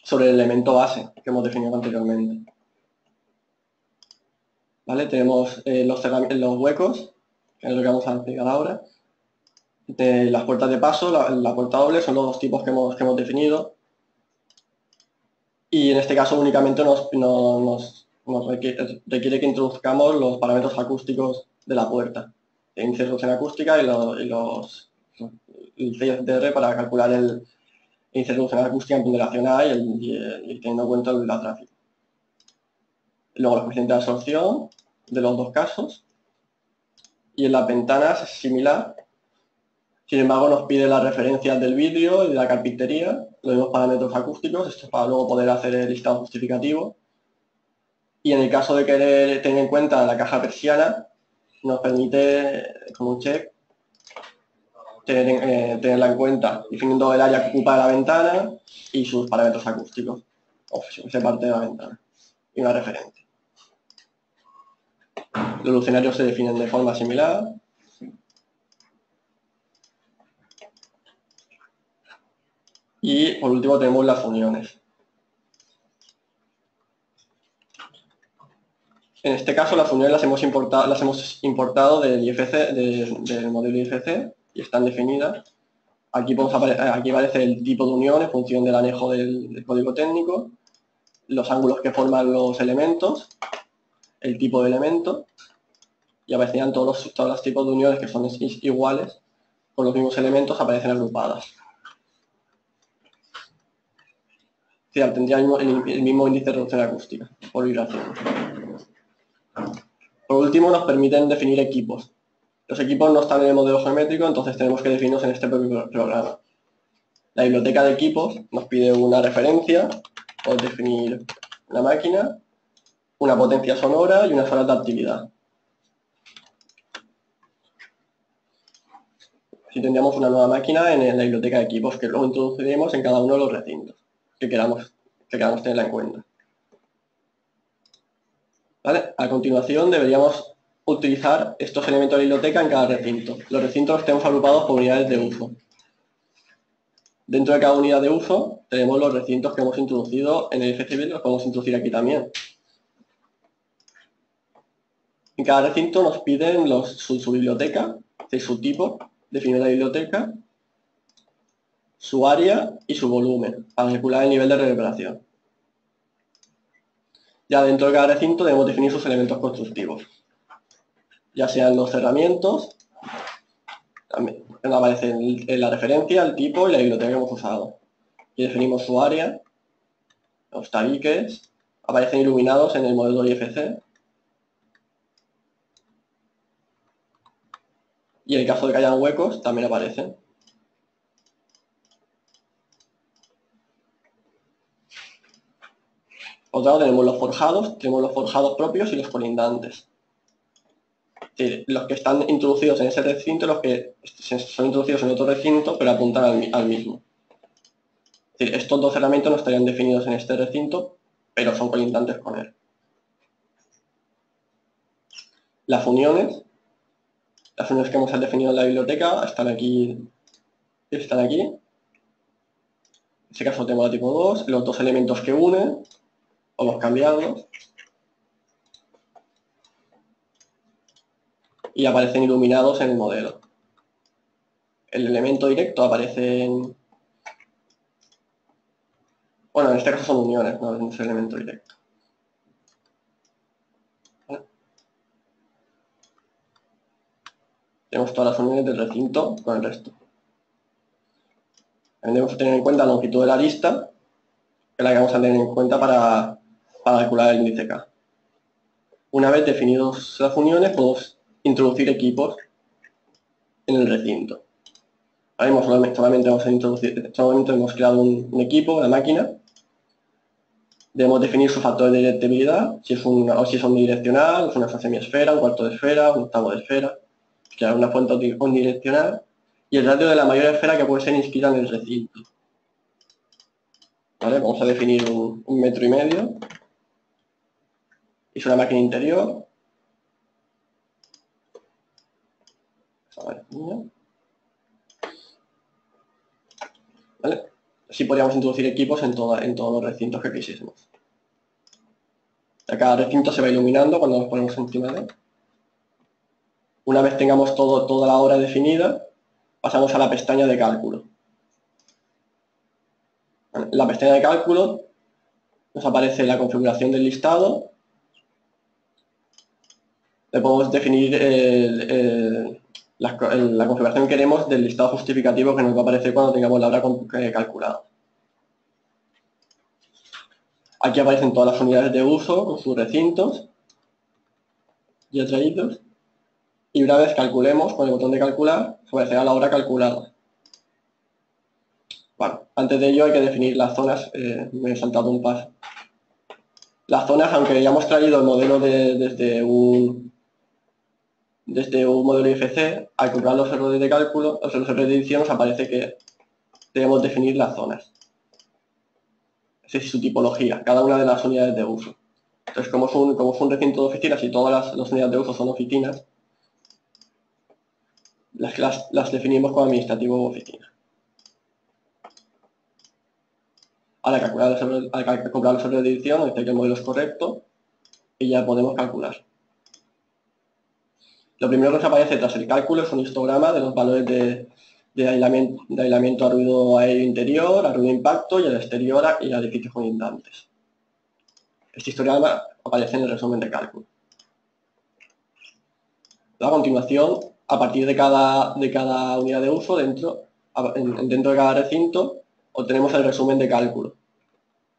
sobre el elemento base que hemos definido anteriormente. ¿Vale? Tenemos los huecos, que es lo que vamos a explicar ahora. Las puertas de paso, la puerta doble, son los dos tipos que hemos definido. Y en este caso únicamente nos requiere que introduzcamos los parámetros acústicos de la puerta. El índice de reducción acústica y el CTR para calcular el índice de reducción acústica en ponderación A y teniendo en cuenta la tráfico. Luego los coeficientes de absorción de los dos casos. Y en las ventanas es similar. Sin embargo, nos pide las referencias del vidrio y de la carpintería, los mismos parámetros acústicos, esto es para luego poder hacer el listado justificativo. Y en el caso de querer tener en cuenta la caja persiana, nos permite, con un check, tenerla en cuenta, definiendo el área que ocupa la ventana y sus parámetros acústicos, o esa parte de la ventana, y una referencia. Los lucenarios se definen de forma similar. Y por último tenemos las uniones. En este caso las uniones las hemos importado del IFC, del modelo IFC, y están definidas. Aquí aparece el tipo de unión en función del anejo del código técnico, los ángulos que forman los elementos, el tipo de elemento, y aparecerían todos los tipos de uniones que son iguales, con los mismos elementos aparecen agrupadas. Sí, tendría el mismo índice de reducción acústica por vibración. Por último, nos permiten definir equipos. Los equipos no están en el modelo geométrico, entonces tenemos que definirlos en este propio programa. La biblioteca de equipos nos pide una referencia, podemos definir una máquina, una potencia sonora y unas horas de actividad. Así tendríamos una nueva máquina en la biblioteca de equipos que luego introduciremos en cada uno de los recintos que queramos tenerla en cuenta. ¿Vale? A continuación deberíamos utilizar estos elementos de la biblioteca en cada recinto. Los recintos los tenemos agrupados por unidades de uso. Dentro de cada unidad de uso tenemos los recintos que hemos introducido en el FCB, los podemos introducir aquí también. En cada recinto nos piden su biblioteca, su tipo, definir la biblioteca, su área y su volumen, para calcular el nivel de reverberación. Ya dentro de cada recinto debemos definir sus elementos constructivos, ya sean los cerramientos, también aparece en la referencia, el tipo y la biblioteca que hemos usado. Y definimos su área, los tabiques, aparecen iluminados en el modelo IFC. Y en el caso de que hayan huecos, también aparecen. Por otro lado tenemos los forjados propios y los colindantes. Los que están introducidos en ese recinto, los que son introducidos en otro recinto, pero apuntan al mismo. Es decir, estos dos herramientas no estarían definidos en este recinto, pero son colindantes con él. Las uniones que hemos definido en la biblioteca están aquí. En este caso tenemos la tipo 2, los dos elementos que unen, podemos cambiarlos. Y aparecen iluminados en el modelo. El elemento directo aparece en... Bueno, en este caso son uniones, no es el elemento directo. ¿Vale? Tenemos todas las uniones del recinto con el resto. También debemos tener en cuenta la longitud de la arista, que es la que vamos a tener en cuenta para calcular el índice K. Una vez definidos las uniones, podemos introducir equipos en el recinto. Ahora mismo solamente hemos creado un equipo, una máquina. Debemos definir su factor de directibilidad, si es unidireccional, es una semiesfera, un cuarto de esfera, un octavo de esfera, crear una fuente unidireccional, y el radio de la mayor esfera que puede ser inscrita en el recinto. ¿Vale? Vamos a definir un 1,5 metros. Es una máquina interior. ¿Vale? Así podríamos introducir equipos en todos los recintos que quisiésemos. Cada recinto se va iluminando cuando nos ponemos encima de él. Una vez tengamos toda la hora definida, pasamos a la pestaña de cálculo. En la pestaña de cálculo nos aparece la configuración del listado. Le podemos definir la configuración que queremos del listado justificativo que nos va a aparecer cuando tengamos la hora calculada. Aquí aparecen todas las unidades de uso con sus recintos ya traídos. Y una vez calculemos con el botón de calcular, aparecerá la hora calculada. Bueno, antes de ello hay que definir las zonas, me he saltado un paso. Las zonas, aunque ya hemos traído el modelo desde un desde un modelo IFC, al calcular los errores de cálculo, los errores de edición, nos aparece que debemos definir las zonas. Es decir, su tipología, cada una de las unidades de uso. Entonces, como es un recinto de oficinas y todas las unidades de uso son oficinas, las definimos como administrativo u oficina. Al calcular los errores de edición, nos dice que el modelo es correcto y ya podemos calcular. Lo primero que nos aparece tras el cálculo es un histograma de los valores de aislamiento a ruido aéreo interior, a ruido impacto y al exterior y a edificios colindantes. Este histograma aparece en el resumen de cálculo. A continuación, a partir de cada unidad de uso, dentro de cada recinto, obtenemos el resumen de cálculo,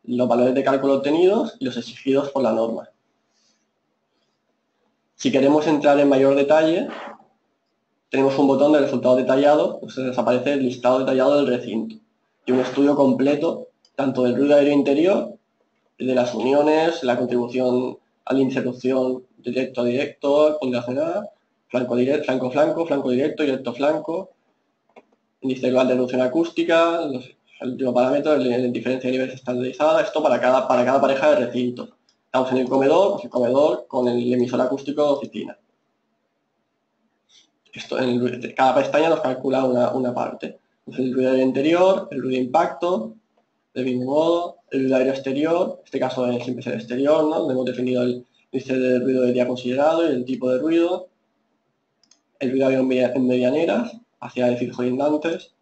los valores de cálculo obtenidos y los exigidos por la norma. Si queremos entrar en mayor detalle, tenemos un botón de resultados detallados, pues nos aparece el listado detallado del recinto y un estudio completo tanto del ruido aéreo interior, de las uniones, la contribución a la interrupción directo a directo, ponderacional, flanco flanco, flanco directo, directo flanco, índice global de reducción acústica, el último parámetro, la diferencia de niveles estandarizada, esto para cada pareja de recintos. Estamos en el comedor, pues el comedor con el emisor acústico de oficina. Cada pestaña nos calcula una parte. Entonces, el ruido aéreo interior, el ruido de impacto, del mismo modo, el ruido aéreo exterior, en este caso siempre es el exterior, ¿no? Donde hemos definido el índice de ruido de día considerado y el tipo de ruido, el ruido aéreo en medianeras, hacia edificios colindantes,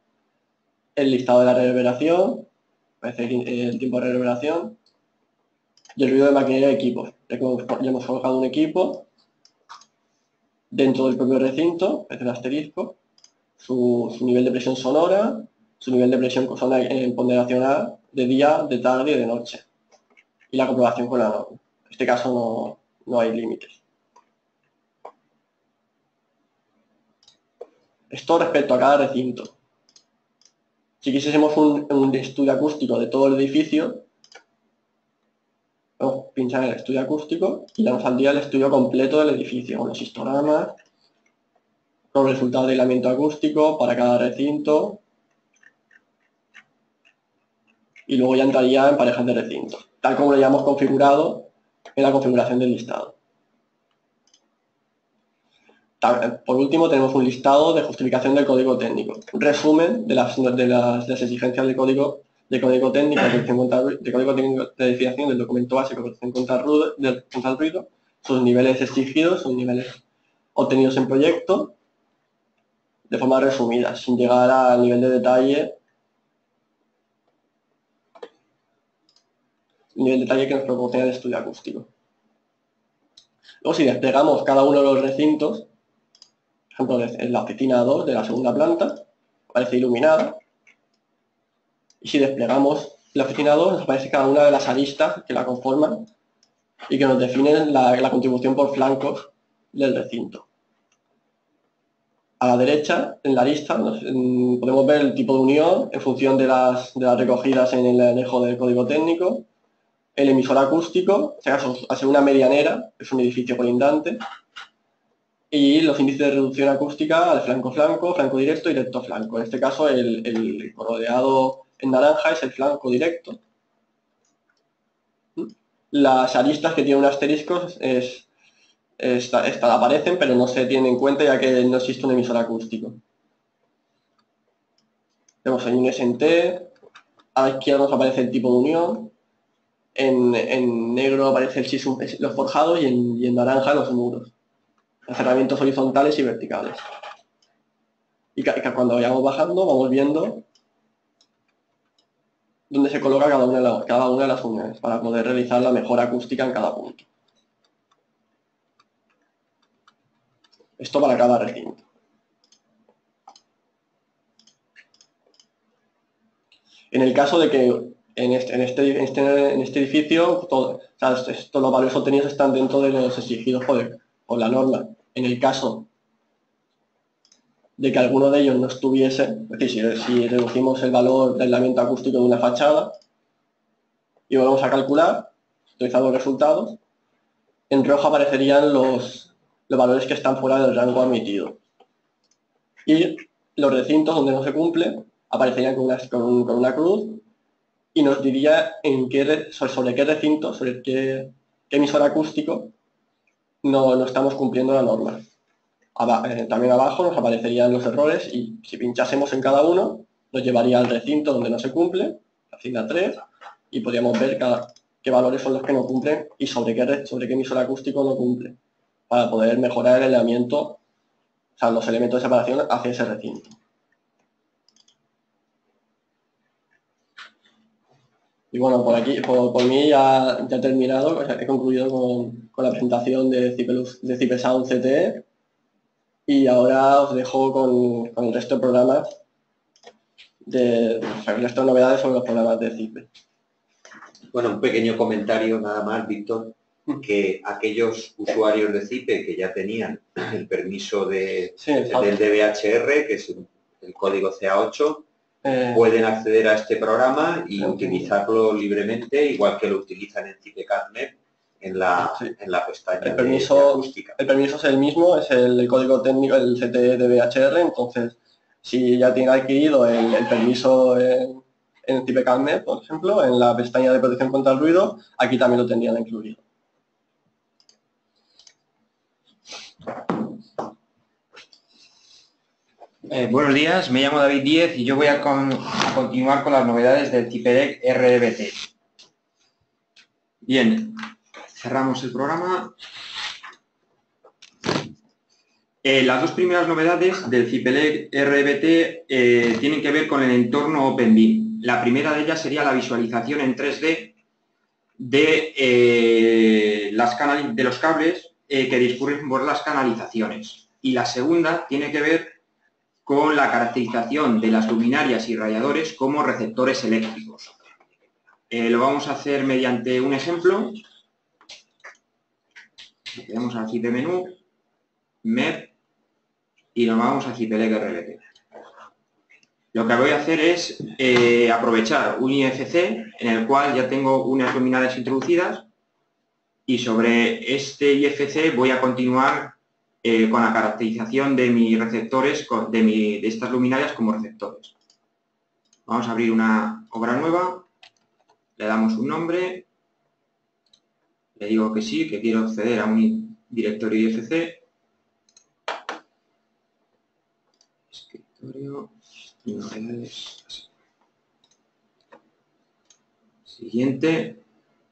el listado de la reverberación, aparece el tiempo de reverberación, y el ruido de maquinaria de equipos. Ya hemos colocado un equipo dentro del propio recinto, es el asterisco, su nivel de presión sonora, su nivel de presión ponderacional de día, de tarde y de noche. Y la comprobación con la norma. En este caso no hay límites. Esto respecto a cada recinto. Si quisiésemos un estudio acústico de todo el edificio, podemos pinchar en el estudio acústico y ya nos saldría el estudio completo del edificio, con los histogramas, con los resultados de aislamiento acústico para cada recinto, y luego ya entraría en parejas de recintos, tal como lo hayamos configurado en la configuración del listado. Por último, tenemos un listado de justificación del código técnico, un resumen de las exigencias del código técnico de código técnico de definición del documento básico de protección contra el ruido, sus niveles exigidos, sus niveles obtenidos en proyecto, de forma resumida, sin llegar al nivel de detalle que nos proporciona el estudio acústico. Luego, si desplegamos cada uno de los recintos, por ejemplo, en la oficina 2 de la segunda planta, aparece iluminada. Y si desplegamos la oficina 2, nos aparece cada una de las aristas que la conforman y que nos definen la contribución por flancos del recinto. A la derecha, en la arista, podemos ver el tipo de unión en función de las recogidas en el anejo del código técnico, el emisor acústico, en este caso, al ser una medianera, es un edificio colindante, y los índices de reducción acústica al flanco-flanco, flanco directo y directo flanco. En este caso, el coloreado en naranja es el flanco directo. Las aristas que tienen un asterisco aparecen, pero no se tienen en cuenta ya que no existe un emisor acústico. Tenemos ahí un SNT, a la izquierda nos aparece el tipo de unión, en negro aparece los forjados y en naranja los muros. Encerramientos horizontales y verticales. Y cuando vayamos bajando vamos viendo dónde se coloca cada una de las uniones para poder realizar la mejora acústica en cada punto. Esto para cada recinto. En el caso de que en este edificio todos los valores obtenidos están dentro de los exigidos por la norma. En el caso de que alguno de ellos no estuviese, es decir, si reducimos el valor de aislamiento acústico de una fachada y volvemos a calcular, utilizando los resultados, en rojo aparecerían los los valores que están fuera del rango admitido. Y los recintos donde no se cumple aparecerían con una cruz y nos diría sobre qué recinto, sobre qué emisor acústico no estamos cumpliendo la norma. También abajo nos aparecerían los errores y si pinchásemos en cada uno nos llevaría al recinto donde no se cumple, la sigla 3, y podríamos ver qué valores son los que no cumplen y sobre qué emisor acústico no cumple, para poder mejorar el aislamiento, o sea, los elementos de separación hacia ese recinto. Y bueno, por aquí, por mí ya he terminado, he concluido con la presentación de CipeSound CTE y ahora os dejo con el resto de programas, el resto de novedades sobre los programas de Cipe. Bueno, un pequeño comentario nada más, Víctor, que aquellos usuarios de Cipe que ya tenían el permiso del DVHR, que es el código CA8, pueden acceder a este programa y utilizarlo libremente, igual que lo utilizan en CipeCAD.net en la pestaña de acústica. El permiso es el mismo, es el código técnico, el CTE DVHR, entonces si ya tiene adquirido el permiso en CipeCAD.net, por ejemplo, en la pestaña de protección contra el ruido, aquí también lo tendrían incluido. Buenos días, me llamo David Díez y yo voy a continuar con las novedades del Cipelec RBT. Bien, cerramos el programa. Las dos primeras novedades del Cipelec RBT tienen que ver con el entorno OpenBIM. La primera de ellas sería la visualización en 3D de los cables que discurren por las canalizaciones. Y la segunda tiene que ver con la caracterización de las luminarias y radiadores como receptores eléctricos. Lo vamos a hacer mediante un ejemplo. Vamos al Cipe menú, MEP, y nos vamos a Cipelec RBT. Lo que voy a hacer es aprovechar un IFC en el cual ya tengo unas luminarias introducidas y sobre este IFC voy a continuar con la caracterización de mis receptores, de estas luminarias como receptores. Vamos a abrir una obra nueva, le damos un nombre, le digo que sí, que quiero acceder a un directorio IFC. Escritorio, novedades. Siguiente,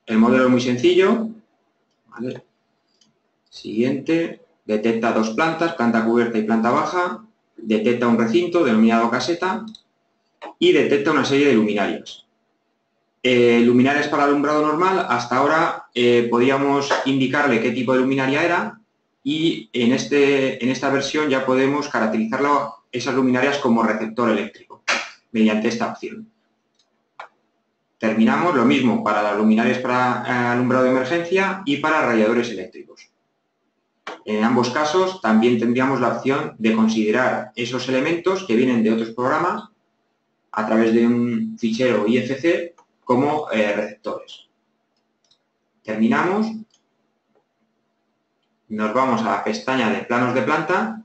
el modelo es muy sencillo. ¿Vale? Siguiente. Detecta dos plantas, planta cubierta y planta baja, detecta un recinto denominado caseta y detecta una serie de luminarias. Luminarias para alumbrado normal, hasta ahora podíamos indicarle qué tipo de luminaria era y en esta versión ya podemos caracterizarlo, esas luminarias como receptor eléctrico mediante esta opción. Terminamos lo mismo para las luminarias para alumbrado de emergencia y para radiadores eléctricos. En ambos casos también tendríamos la opción de considerar esos elementos que vienen de otros programas a través de un fichero IFC como receptores. Terminamos, nos vamos a la pestaña de planos de planta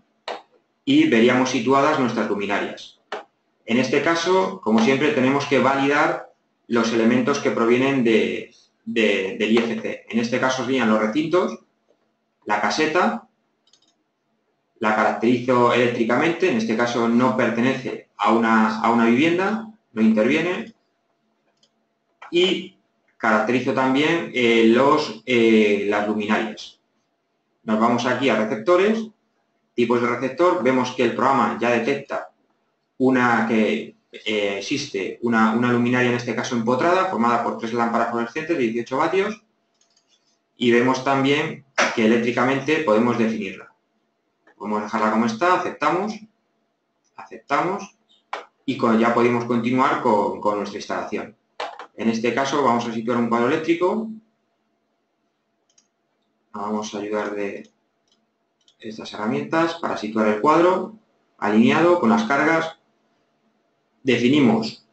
y veríamos situadas nuestras luminarias. En este caso, como siempre, tenemos que validar los elementos que provienen del IFC. En este caso serían los recintos, la caseta, la caracterizo eléctricamente, en este caso no pertenece a una vivienda, no interviene, y caracterizo también las luminarias. Nos vamos aquí a receptores, tipos de receptor, vemos que el programa ya detecta existe una luminaria, en este caso empotrada, formada por 3 lámparas fluorescentes de 18 vatios, y vemos también que eléctricamente podemos definirla. Podemos dejarla como está, aceptamos, y ya podemos continuar con nuestra instalación. En este caso vamos a situar un cuadro eléctrico. Vamos a ayudar de estas herramientas para situar el cuadro alineado con las cargas. Definimos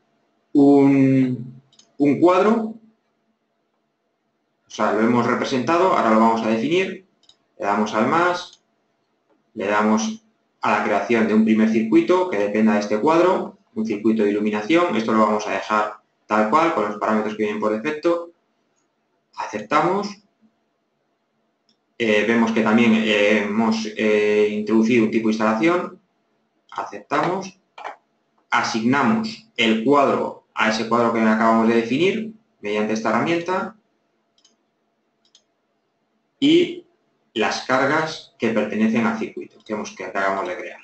un cuadro, o sea, lo hemos representado, ahora lo vamos a definir, le damos al más, Le damos a la creación de un primer circuito que dependa de este cuadro, un circuito de iluminación. Esto lo vamos a dejar tal cual, con los parámetros que vienen por defecto. Aceptamos. Vemos que también hemos introducido un tipo de instalación. Aceptamos. Asignamos el cuadro a ese cuadro que acabamos de definir mediante esta herramienta. Y las cargas que pertenecen al circuito que acabamos de crear.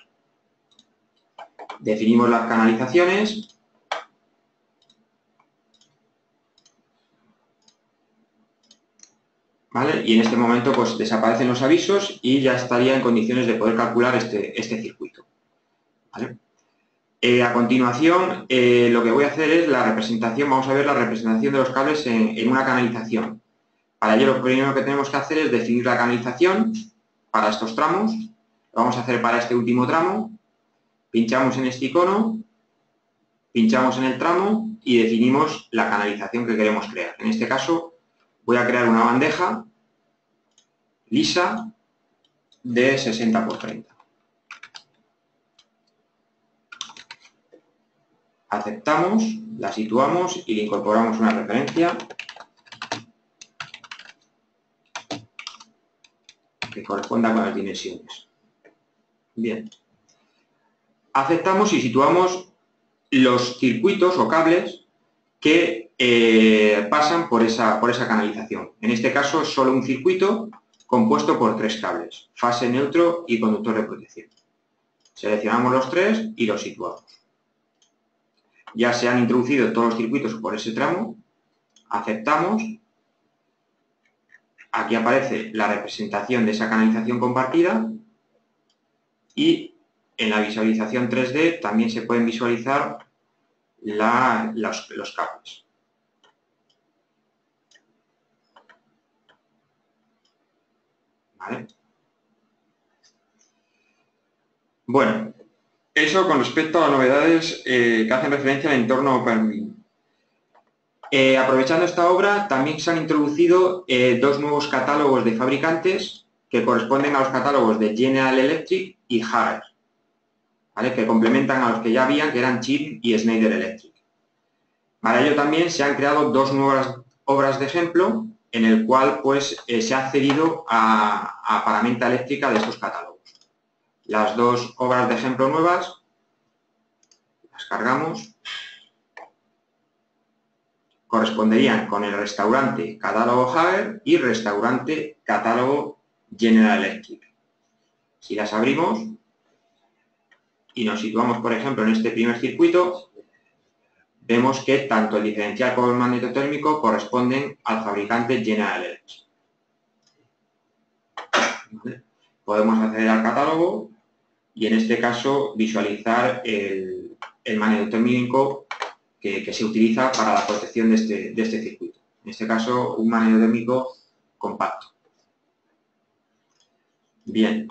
Definimos las canalizaciones. ¿Vale? Y en este momento pues desaparecen los avisos y ya estaría en condiciones de poder calcular este circuito. ¿Vale? A continuación, lo que voy a hacer es la representación, vamos a ver la representación de los cables en una canalización. Para ello, lo primero que tenemos que hacer es definir la canalización para estos tramos. Lo vamos a hacer para este último tramo. Pinchamos en este icono, pinchamos en el tramo y definimos la canalización que queremos crear. En este caso, voy a crear una bandeja lisa de 60 por 30. Aceptamos, la situamos y le incorporamos una referencia que corresponda con las dimensiones. Bien. Aceptamos y situamos los circuitos o cables que pasan por esa canalización. En este caso es solo un circuito compuesto por 3 cables, fase, neutro y conductor de protección. Seleccionamos los 3 y los situamos. Ya se han introducido todos los circuitos por ese tramo. Aceptamos. Aquí aparece la representación de esa canalización compartida y en la visualización 3D también se pueden visualizar los cables. ¿Vale? Bueno, eso con respecto a las novedades que hacen referencia al entorno OpenVIN. Aprovechando esta obra, también se han introducido 2 nuevos catálogos de fabricantes que corresponden a los catálogos de General Electric y Hager, ¿vale? Que complementan a los que ya habían, que eran Chip y Schneider Electric. Para ello también se han creado 2 nuevas obras de ejemplo, en el cual pues, se ha accedido a paramenta eléctrica de estos catálogos. Las 2 obras de ejemplo nuevas las cargamos. Corresponderían con el restaurante catálogo Hager y restaurante catálogo General Electric. Si las abrimos y nos situamos, por ejemplo, en este primer circuito, vemos que tanto el diferencial como el magnetotérmico corresponden al fabricante General Electric. ¿Vale? Podemos acceder al catálogo y en este caso visualizar el magnetotérmico que se utiliza para la protección de este circuito. En este caso, un magnetotérmico compacto. Bien.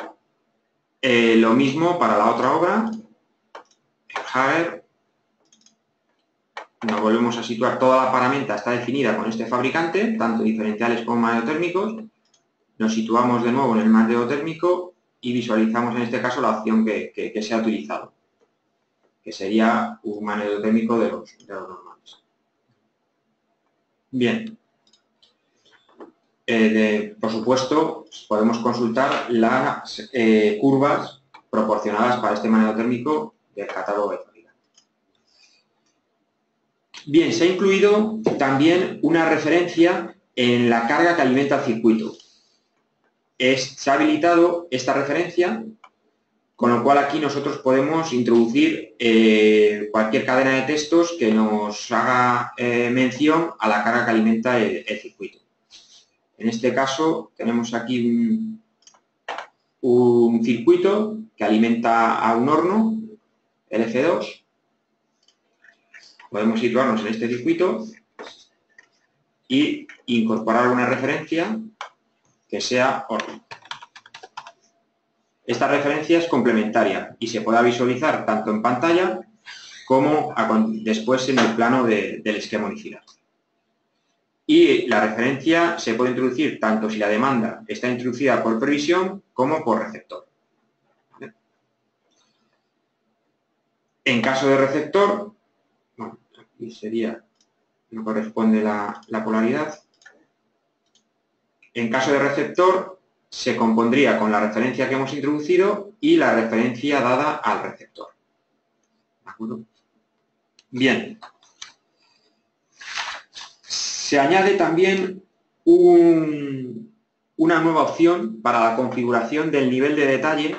Lo mismo para la otra obra, en Hager. Nos volvemos a situar, toda la paramenta está definida con este fabricante, tanto diferenciales como magnetotérmicos. Nos situamos de nuevo en el magnetotérmico y visualizamos en este caso la opción que se ha utilizado, que sería un magnetotérmico de los normales. Bien. Por supuesto, podemos consultar las curvas proporcionadas para este magnetotérmico del catálogo de fabricante. Bien, se ha incluido también una referencia en la carga que alimenta el circuito. Se ha habilitado esta referencia, con lo cual aquí nosotros podemos introducir cualquier cadena de textos que nos haga mención a la carga que alimenta el circuito. En este caso tenemos aquí un circuito que alimenta a un horno, LF2. Podemos situarnos en este circuito y incorporar una referencia que sea horno. Esta referencia es complementaria y se podrá visualizar tanto en pantalla como después en el plano del esquema unifilar. Y la referencia se puede introducir tanto si la demanda está introducida por previsión como por receptor. En caso de receptor, bueno, aquí sería, no corresponde la polaridad. En caso de receptor, se compondría con la referencia que hemos introducido y la referencia dada al receptor. ¿De acuerdo? Bien. Se añade también una nueva opción para la configuración del nivel de detalle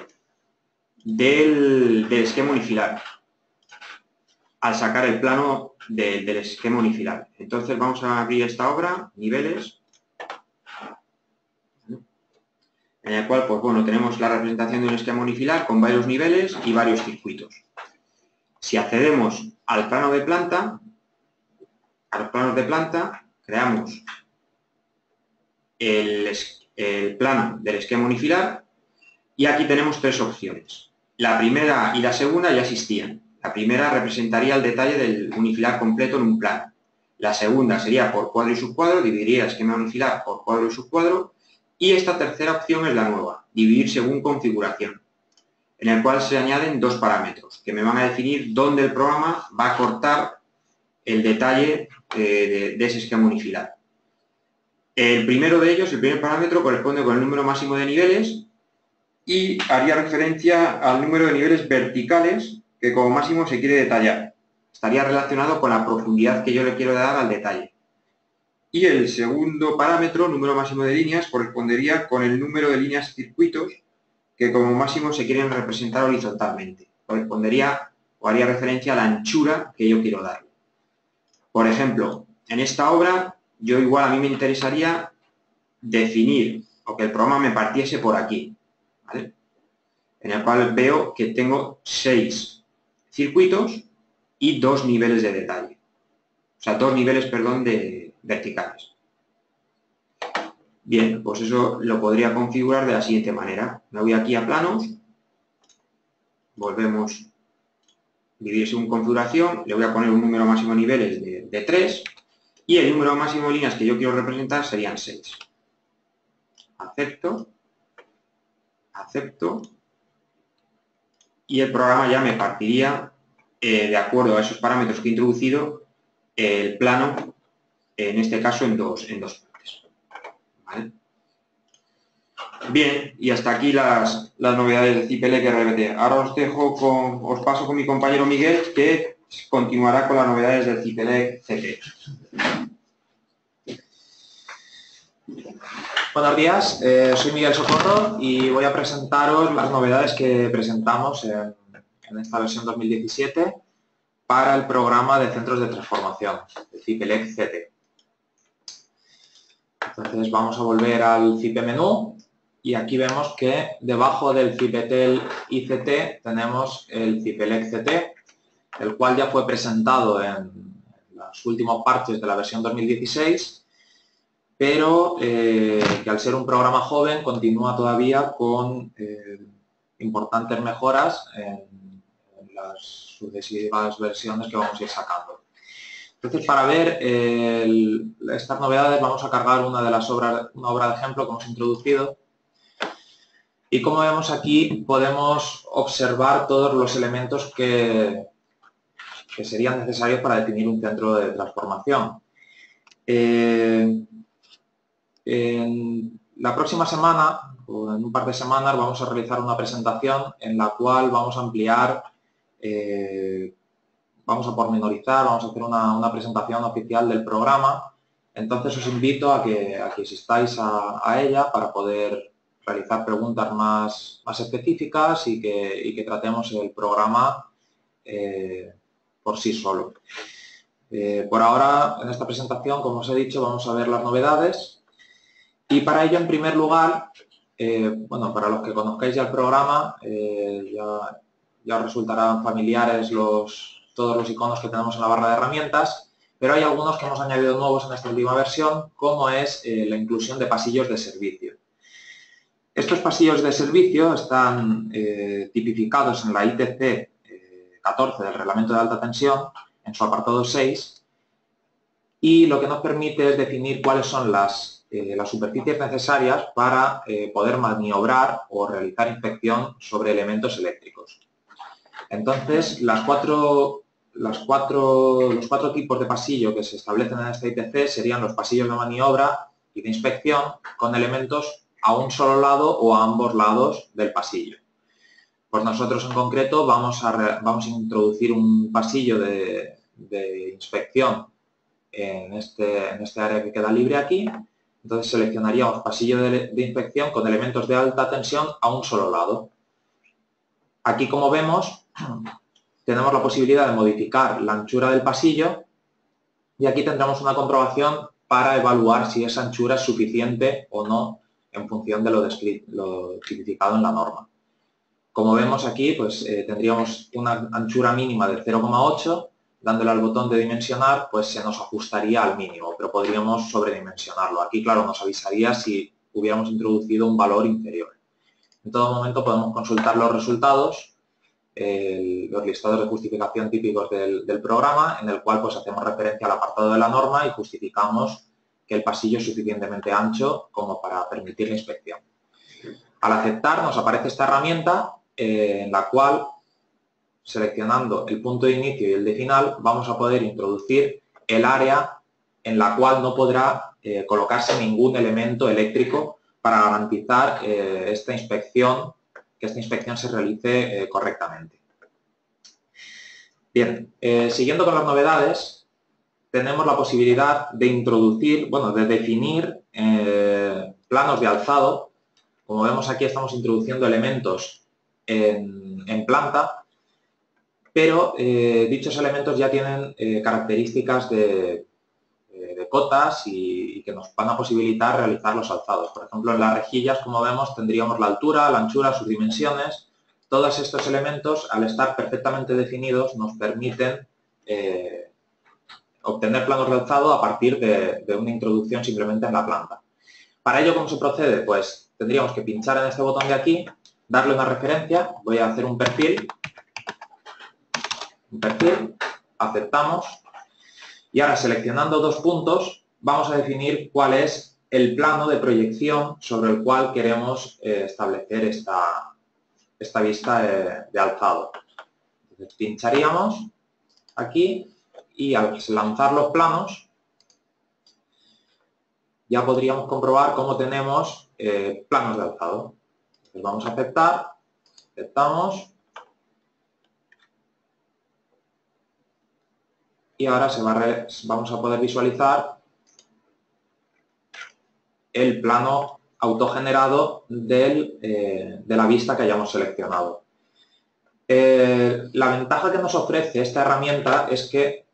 del esquema unifilar, al sacar el plano del esquema unifilar. Entonces vamos a abrir esta obra, niveles, en el cual, pues bueno, tenemos la representación de un esquema unifilar con varios niveles y varios circuitos. Si accedemos al plano de planta, a los planos de planta, creamos el plano del esquema unifilar y aquí tenemos tres opciones. La primera y la segunda ya existían. La primera representaría el detalle del unifilar completo en un plano. La segunda sería por cuadro y subcuadro, dividiría el esquema unifilar por cuadro y subcuadro. Y esta tercera opción es la nueva, dividir según configuración, en el cual se añaden dos parámetros que me van a definir dónde el programa va a cortar el detalle de ese esquema unifilar. El primero de ellos, el primer parámetro, corresponde con el número máximo de niveles y haría referencia al número de niveles verticales que como máximo se quiere detallar. Estaría relacionado con la profundidad que yo le quiero dar al detalle. Y el segundo parámetro, número máximo de líneas, correspondería con el número de líneas circuitos que como máximo se quieren representar horizontalmente. Correspondería o haría referencia a la anchura que yo quiero darle. Por ejemplo, en esta obra, yo igual a mí me interesaría definir o que el programa me partiese por aquí, ¿vale? En el cual veo que tengo 6 circuitos y 2 niveles de detalle. O sea, 2 niveles, perdón, de verticales. Bien, pues eso lo podría configurar de la siguiente manera. Me voy aquí a planos, volvemos, dividir según configuración, le voy a poner un número máximo de niveles de 3 y el número máximo de líneas que yo quiero representar serían 6. Acepto, acepto y el programa ya me partiría, de acuerdo a esos parámetros que he introducido, el plano, en este caso en dos partes. ¿Vale? Bien, y hasta aquí las novedades de CIPLEC RBT. Ahora os paso con mi compañero Miguel, que continuará con las novedades del CIPLEC CT. Buenos días, soy Miguel Socorro y voy a presentaros las novedades que presentamos en esta versión 2017 para el programa de centros de transformación, el CIPLEC CT. Entonces vamos a volver al CIPE menú y aquí vemos que debajo del CIPETEL ICT tenemos el CIPLEC CT, el cual ya fue presentado en los últimos parches de la versión 2016, pero que al ser un programa joven continúa todavía con importantes mejoras en las sucesivas versiones que vamos a ir sacando. Entonces, para ver estas novedades vamos a cargar una obra de ejemplo que hemos introducido. Y como vemos aquí, podemos observar todos los elementos que serían necesarios para definir un centro de transformación. En la próxima semana, o en un par de semanas, vamos a realizar una presentación en la cual vamos a ampliar, vamos a pormenorizar, vamos a hacer una presentación oficial del programa. Entonces os invito a que asistáis a ella para poder realizar preguntas más específicas y que tratemos el programa por sí solo. Por ahora, en esta presentación, como os he dicho, vamos a ver las novedades. Y para ello, en primer lugar, bueno, para los que conozcáis ya el programa, ya os resultarán familiares todos los iconos que tenemos en la barra de herramientas, pero hay algunos que hemos añadido nuevos en esta última versión, como es la inclusión de pasillos de servicio. Estos pasillos de servicio están tipificados en la ITC 14 del Reglamento de Alta Tensión, en su apartado 6, y lo que nos permite es definir cuáles son las superficies necesarias para poder maniobrar o realizar inspección sobre elementos eléctricos. Entonces, los cuatro tipos de pasillo que se establecen en esta ITC serían los pasillos de maniobra y de inspección con elementos a un solo lado o a ambos lados del pasillo. Pues nosotros en concreto vamos a introducir un pasillo de inspección en este área que queda libre aquí. Entonces seleccionaríamos pasillo de inspección con elementos de alta tensión a un solo lado. Aquí, como vemos, tenemos la posibilidad de modificar la anchura del pasillo y aquí tendremos una comprobación para evaluar si esa anchura es suficiente o no en función de lo tipificado en la norma. Como vemos aquí, pues tendríamos una anchura mínima de 0,8, dándole al botón de dimensionar, pues se nos ajustaría al mínimo, pero podríamos sobredimensionarlo. Aquí, claro, nos avisaría si hubiéramos introducido un valor inferior. En todo momento podemos consultar los resultados, los listados de justificación típicos del programa, en el cual pues hacemos referencia al apartado de la norma y justificamos que el pasillo es suficientemente ancho como para permitir la inspección. Al aceptar nos aparece esta herramienta en la cual, seleccionando el punto de inicio y el de final, vamos a poder introducir el área en la cual no podrá colocarse ningún elemento eléctrico para garantizar que esta inspección se realice correctamente. Bien, siguiendo con las novedades, tenemos la posibilidad de introducir, de definir planos de alzado. Como vemos aquí, estamos introduciendo elementos en planta, pero dichos elementos ya tienen características de cotas y que nos van a posibilitar realizar los alzados. Por ejemplo, en las rejillas, como vemos, tendríamos la altura, la anchura, sus dimensiones. Todos estos elementos, al estar perfectamente definidos, nos permiten obtener planos de alzado a partir de una introducción simplemente en la planta. Para ello, ¿cómo se procede? Pues tendríamos que pinchar en este botón de aquí, darle una referencia, voy a hacer un perfil, aceptamos, y ahora seleccionando dos puntos vamos a definir cuál es el plano de proyección sobre el cual queremos establecer esta vista de alzado. Entonces, pincharíamos aquí y al lanzar los planos ya podríamos comprobar cómo tenemos planos de alzado. Entonces, vamos a aceptar, aceptamos, y ahora vamos a poder visualizar el plano autogenerado de la vista que hayamos seleccionado. La ventaja que nos ofrece esta herramienta es que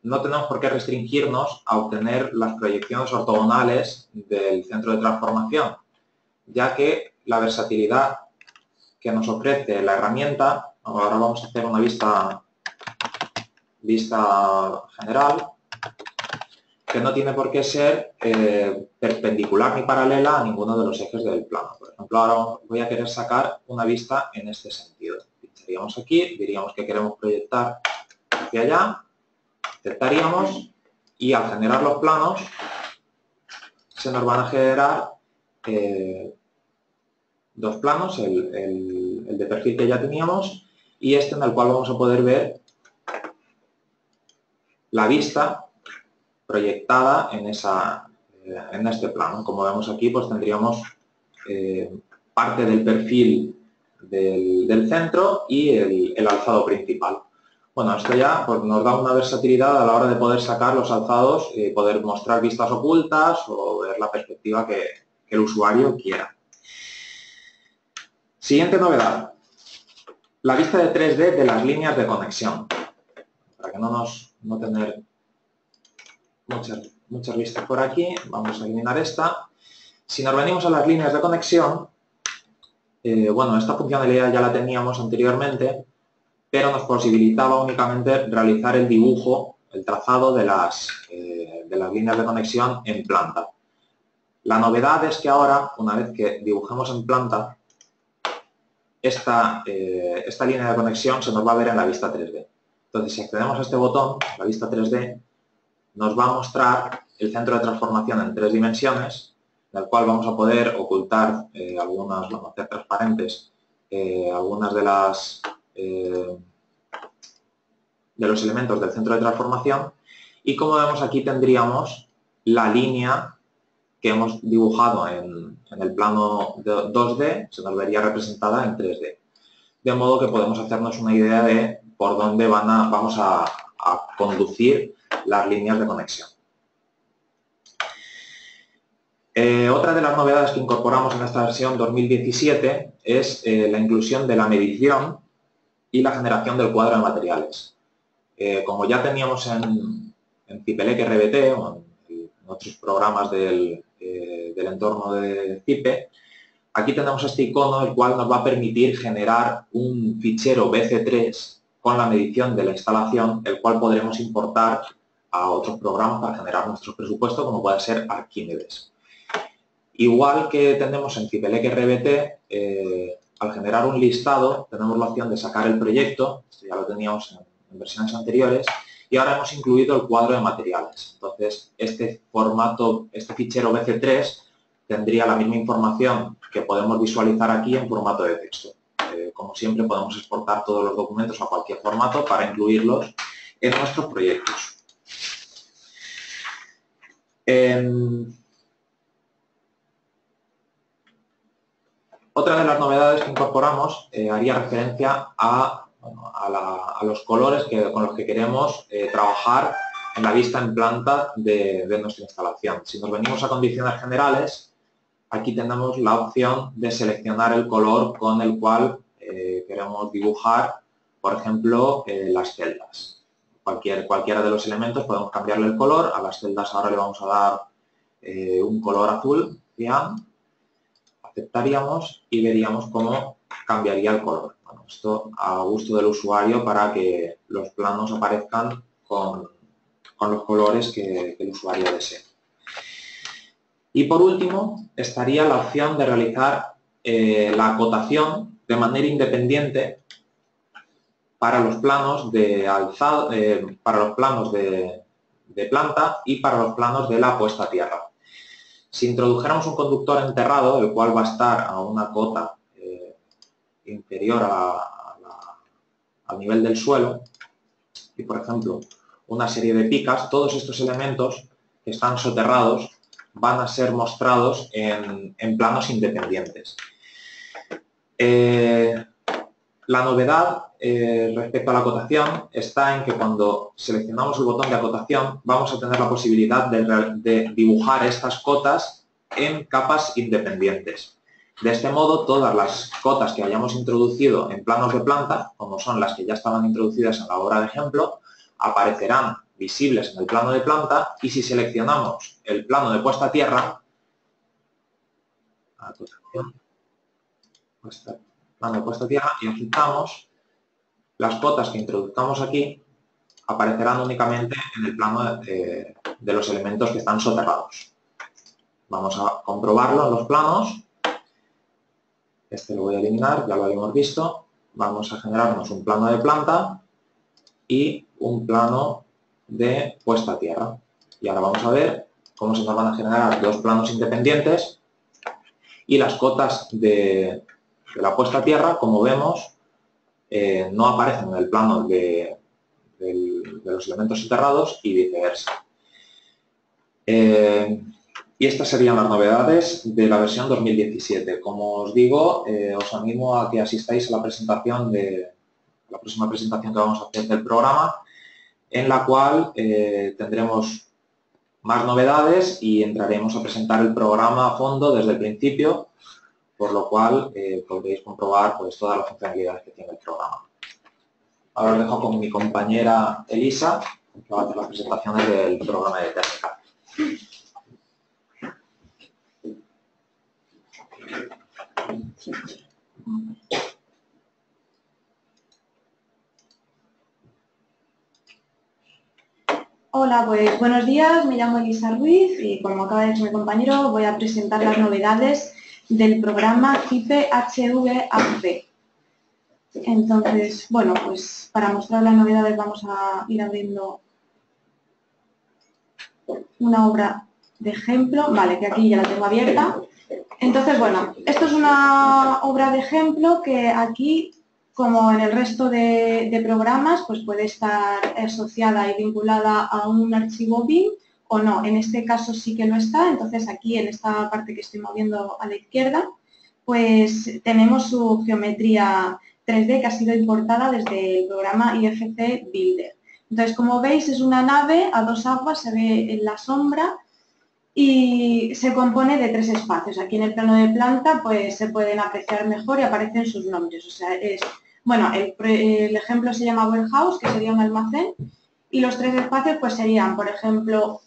no tenemos por qué restringirnos a obtener las proyecciones ortogonales del centro de transformación, ya que la versatilidad que nos ofrece la herramienta, ahora vamos a hacer una vista general, que no tiene por qué ser perpendicular ni paralela a ninguno de los ejes del plano. Por ejemplo, ahora voy a querer sacar una vista en este sentido. Pincharíamos aquí, diríamos que queremos proyectar hacia allá, aceptaríamos y al generar los planos se nos van a generar dos planos, el de perfil que ya teníamos y este en el cual vamos a poder ver la vista proyectada en este plano. Como vemos aquí, pues tendríamos parte del perfil del centro y el alzado principal. Bueno, esto ya pues, nos da una versatilidad a la hora de poder sacar los alzados y poder mostrar vistas ocultas o ver la perspectiva que el usuario quiera. Siguiente novedad, la vista de 3D de las líneas de conexión. Para que no tener muchas vistas por aquí, vamos a eliminar esta. Si nos venimos a las líneas de conexión, esta funcionalidad ya la teníamos anteriormente, pero nos posibilitaba únicamente realizar el dibujo, el trazado de las líneas de conexión en planta. La novedad es que ahora, una vez que dibujemos en planta, esta línea de conexión se nos va a ver en la vista 3D. Entonces, si accedemos a este botón, la vista 3D, nos va a mostrar el centro de transformación en 3 dimensiones, en el cual vamos a poder ocultar hacer transparentes algunas de los elementos del centro de transformación y como vemos aquí tendríamos la línea que hemos dibujado en el plano 2D, se nos vería representada en 3D. De modo que podemos hacernos una idea de por dónde vamos a conducir las líneas de conexión. Otra de las novedades que incorporamos en esta versión 2017 es la inclusión de la medición y la generación del cuadro de materiales. Como ya teníamos en Cipelec RBT o en otros programas del entorno de Cipe, aquí tenemos este icono, el cual nos va a permitir generar un fichero BC3 con la medición de la instalación, el cual podremos importar a otros programas para generar nuestros presupuestos, como puede ser Arquímedes. Igual que tenemos en Cipelec RBT, al generar un listado, tenemos la opción de sacar el proyecto, esto ya lo teníamos en versiones anteriores, y ahora hemos incluido el cuadro de materiales. Entonces, este formato, este fichero BC3, tendría la misma información que podemos visualizar aquí en formato de texto. Como siempre, podemos exportar todos los documentos a cualquier formato para incluirlos en nuestros proyectos. Otra de las novedades que incorporamos haría referencia a los colores con los que queremos trabajar en la vista en planta de nuestra instalación. Si nos venimos a condiciones generales, aquí tenemos la opción de seleccionar el color con el cual queremos dibujar, por ejemplo, las celdas. Cualquiera de los elementos podemos cambiarle el color. A las celdas ahora le vamos a dar un color azul, cian. Aceptaríamos y veríamos cómo cambiaría el color. Bueno, esto a gusto del usuario para que los planos aparezcan con los colores que el usuario desee. Y por último, estaría la opción de realizar la acotación de manera independiente para los planos de alzado, para los planos de planta y para los planos de la puesta a tierra. Si introdujéramos un conductor enterrado, el cual va a estar a una cota inferior al nivel del suelo, y por ejemplo una serie de picas, todos estos elementos que están soterrados van a ser mostrados en planos independientes. La novedad respecto a la acotación está en que cuando seleccionamos el botón de acotación vamos a tener la posibilidad de dibujar estas cotas en capas independientes. De este modo, todas las cotas que hayamos introducido en planos de planta, como son las que ya estaban introducidas en la obra de ejemplo, aparecerán visibles en el plano de planta y si seleccionamos el plano de puesta a tierra, plano de puesta a tierra y aceptamos, las cotas que introduzcamos aquí aparecerán únicamente en el plano de los elementos que están soterrados. Vamos a comprobarlo en los planos. Este lo voy a eliminar, ya lo habíamos visto. Vamos a generarnos un plano de planta y un plano de puesta a tierra. Y ahora vamos a ver cómo se nos van a generar dos planos independientes y las cotas de la puesta a tierra, como vemos, no aparecen en el plano de los elementos soterrados y viceversa. Y estas serían las novedades de la versión 2017. Como os digo, os animo a que asistáis a la presentación la próxima presentación que vamos a hacer del programa, en la cual tendremos más novedades y entraremos a presentar el programa a fondo desde el principio, por lo cual podréis comprobar pues, todas las funcionalidades que tiene el programa. Ahora os dejo con mi compañera Elisa, que va a hacer las presentaciones del programa de técnica. Hola, pues buenos días, me llamo Elisa Ruiz y como acaba de decir mi compañero voy a presentar las novedades del programa Cipe HVAC. Entonces, bueno, pues para mostrar las novedades vamos a ir abriendo una obra de ejemplo, vale, que aquí ya la tengo abierta. Entonces, bueno, esto es una obra de ejemplo que aquí como en el resto de programas, pues puede estar asociada y vinculada a un archivo BIM o no. En este caso sí que lo está, entonces aquí en esta parte que estoy moviendo a la izquierda, pues tenemos su geometría 3D que ha sido importada desde el programa IFC Builder. Entonces, como veis, es una nave a dos aguas, se ve en la sombra y se compone de 3 espacios. Aquí en el plano de planta pues se pueden apreciar mejor y aparecen sus nombres. O sea, bueno, el ejemplo se llama warehouse, que sería un almacén, y los 3 espacios pues serían, por ejemplo,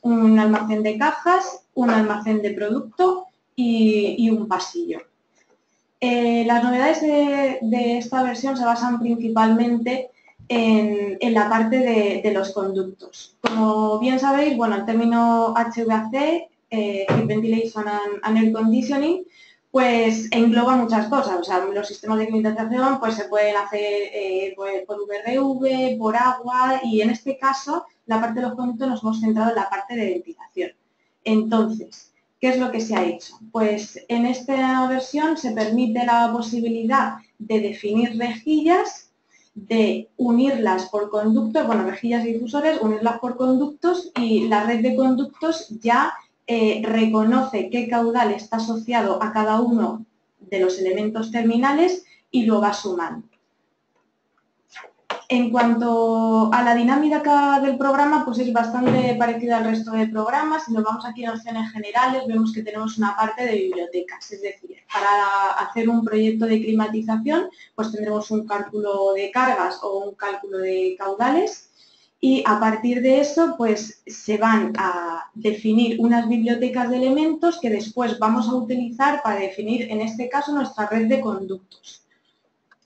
un almacén de cajas, un almacén de producto y un pasillo. Las novedades de esta versión se basan principalmente en la parte de los conductos. Como bien sabéis, bueno, el término HVAC, Heat Ventilation and Air Conditioning, pues engloba muchas cosas. O sea, los sistemas de climatización pues se pueden hacer pues, por VRV, por agua, y en este caso, la parte de los conductos nos hemos centrado en la parte de ventilación. Entonces, ¿qué es lo que se ha hecho? Pues en esta versión se permite la posibilidad de definir rejillas, de unirlas por conductos, bueno, rejillas y difusores, unirlas por conductos, y la red de conductos ya reconoce qué caudal está asociado a cada uno de los elementos terminales y lo va sumando. En cuanto a la dinámica del programa, pues es bastante parecida al resto de programas. Si nos vamos aquí en opciones generales, vemos que tenemos una parte de bibliotecas. Es decir, para hacer un proyecto de climatización, pues tendremos un cálculo de cargas o un cálculo de caudales. Y a partir de eso, pues se van a definir unas bibliotecas de elementos que después vamos a utilizar para definir, en este caso, nuestra red de conductos.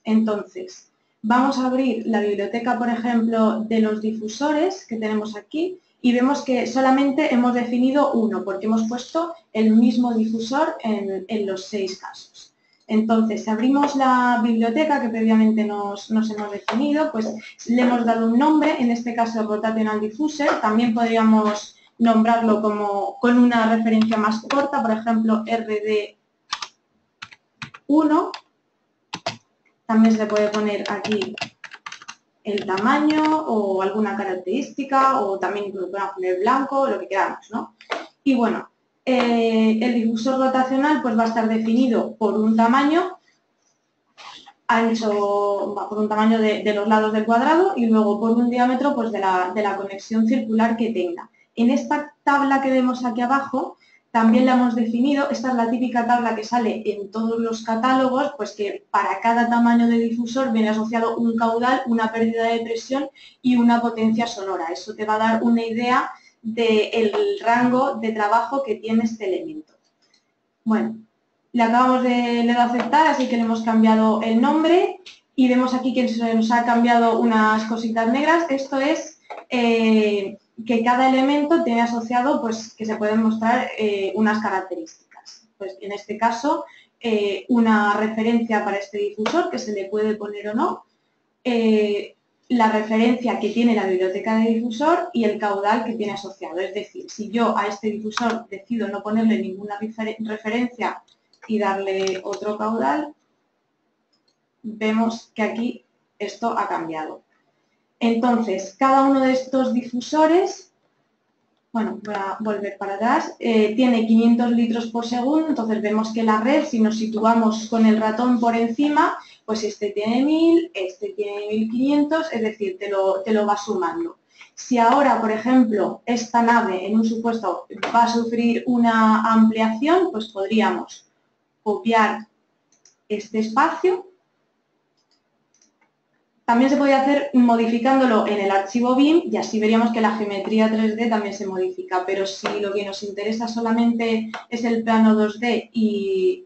Entonces, vamos a abrir la biblioteca, por ejemplo, de los difusores que tenemos aquí y vemos que solamente hemos definido uno porque hemos puesto el mismo difusor en los 6 casos. Entonces, si abrimos la biblioteca que previamente nos hemos definido, pues le hemos dado un nombre, en este caso Rotational Diffuser. También podríamos nombrarlo con una referencia más corta, por ejemplo, RD1. También se le puede poner aquí el tamaño o alguna característica, o también incluso podemos poner blanco, lo que queramos, ¿no? Y bueno, el difusor rotacional pues va a estar definido por un tamaño ancho, por un tamaño de los lados del cuadrado, y luego por un diámetro pues de la conexión circular que tenga. En esta tabla que vemos aquí abajo también la hemos definido. Esta es la típica tabla que sale en todos los catálogos, pues que para cada tamaño de difusor viene asociado un caudal, una pérdida de presión y una potencia sonora. Eso te va a dar una idea del rango de trabajo que tiene este elemento. Bueno, le acabamos de dar a aceptar, así que le hemos cambiado el nombre y vemos aquí que se nos ha cambiado unas cositas negras. Esto es que cada elemento tiene asociado, pues, que se pueden mostrar unas características. Pues en este caso, una referencia para este difusor, que se le puede poner o no, la referencia que tiene la biblioteca de difusor y el caudal que tiene asociado. Es decir, si yo a este difusor decido no ponerle ninguna referencia y darle otro caudal, vemos que aquí esto ha cambiado. Entonces, cada uno de estos difusores, bueno, voy a volver para atrás, tiene 500 litros por segundo. Entonces vemos que la red, si nos situamos con el ratón por encima, pues este tiene 1000, este tiene 1500, es decir, te lo va sumando. Si ahora, por ejemplo, esta nave en un supuesto va a sufrir una ampliación, pues podríamos copiar este espacio. También se puede hacer modificándolo en el archivo BIM y así veríamos que la geometría 3D también se modifica, pero si lo que nos interesa solamente es el plano 2D y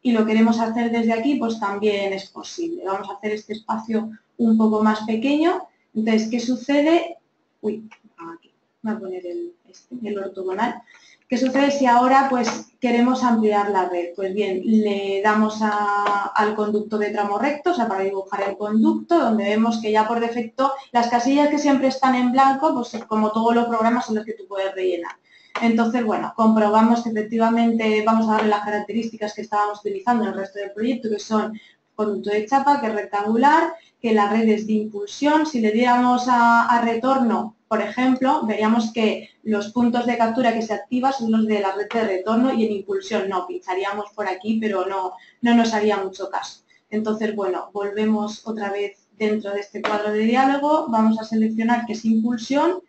lo queremos hacer desde aquí, pues también es posible. Vamos a hacer este espacio un poco más pequeño. Entonces, ¿qué sucede? Uy, aquí, voy a poner el ortogonal. ¿Qué sucede si ahora pues queremos ampliar la red? Pues bien, le damos al conducto de tramo recto, o sea, para dibujar el conducto, donde vemos que ya por defecto las casillas que siempre están en blanco, pues como todos los programas son los que tú puedes rellenar. Entonces, bueno, comprobamos que efectivamente vamos a darle las características que estábamos utilizando en el resto del proyecto, que son conducto de chapa, que es rectangular, que la red es de impulsión. Si le diéramos a retorno, por ejemplo, veríamos que los puntos de captura que se activan son los de la red de retorno y en impulsión no, pincharíamos por aquí, pero no nos haría mucho caso. Entonces, bueno, volvemos otra vez dentro de este cuadro de diálogo, vamos a seleccionar que es impulsión,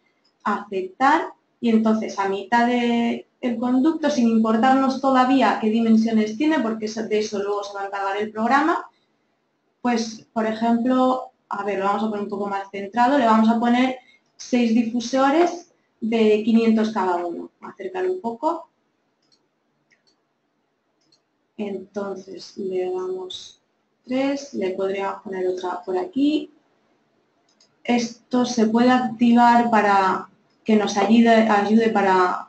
aceptar, y entonces a mitad del conducto, sin importarnos todavía qué dimensiones tiene, porque de eso luego se va a encargar el programa, pues, por ejemplo, a ver, lo vamos a poner un poco más centrado, le vamos a poner 6 difusores de 500 cada uno. Voy a acercar un poco. Entonces, le damos 3, le podríamos poner otra por aquí. Esto se puede activar para que nos ayude para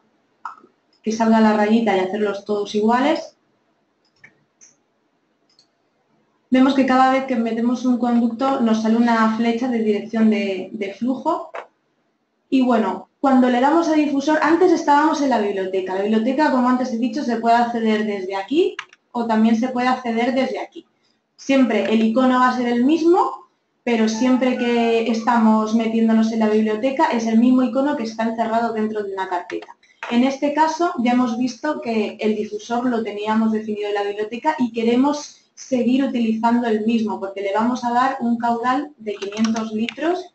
que salga la rayita y hacerlos todos iguales. Vemos que cada vez que metemos un conducto nos sale una flecha de dirección de flujo. Y bueno, cuando le damos a difusor, antes estábamos en la biblioteca. La biblioteca, como antes he dicho, se puede acceder desde aquí o también se puede acceder desde aquí. Siempre el icono va a ser el mismo, pero siempre que estamos metiéndonos en la biblioteca es el mismo icono que está encerrado dentro de una carpeta. En este caso ya hemos visto que el difusor lo teníamos definido en la biblioteca y queremos seguir utilizando el mismo porque le vamos a dar un caudal de 500 litros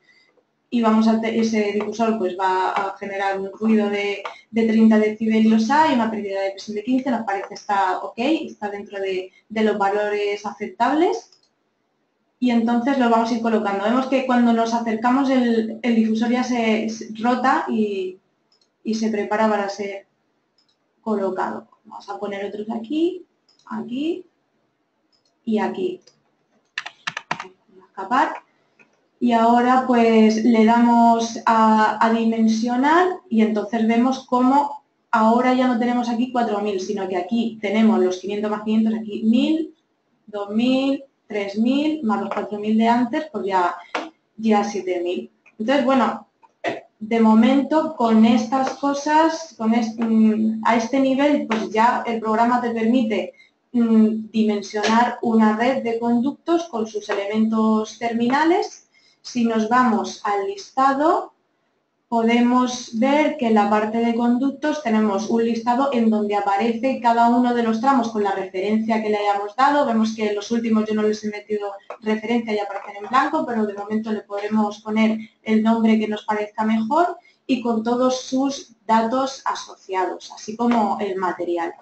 y ese difusor pues va a generar un ruido de 30 decibelios y una pérdida de presión de 15, nos parece está ok, está dentro de los valores aceptables. Y entonces lo vamos a ir colocando. Vemos que cuando nos acercamos el difusor ya se rota y se prepara para ser colocado. Vamos a poner otros aquí, aquí y aquí. Voy a escapar. Y ahora pues le damos a dimensionar y entonces vemos cómo ahora ya no tenemos aquí 4000, sino que aquí tenemos los 500 más 500, aquí 1000, 2000, 3000, más los 4000 de antes, pues ya 7000. Entonces, bueno, de momento con estas cosas, a este nivel, pues ya el programa te permite dimensionar una red de conductos con sus elementos terminales. Si nos vamos al listado, podemos ver que en la parte de conductos tenemos un listado en donde aparece cada uno de los tramos con la referencia que le hayamos dado. Vemos que los últimos yo no les he metido referencia y aparecen en blanco, pero de momento le podremos poner el nombre que nos parezca mejor y con todos sus datos asociados, así como el material.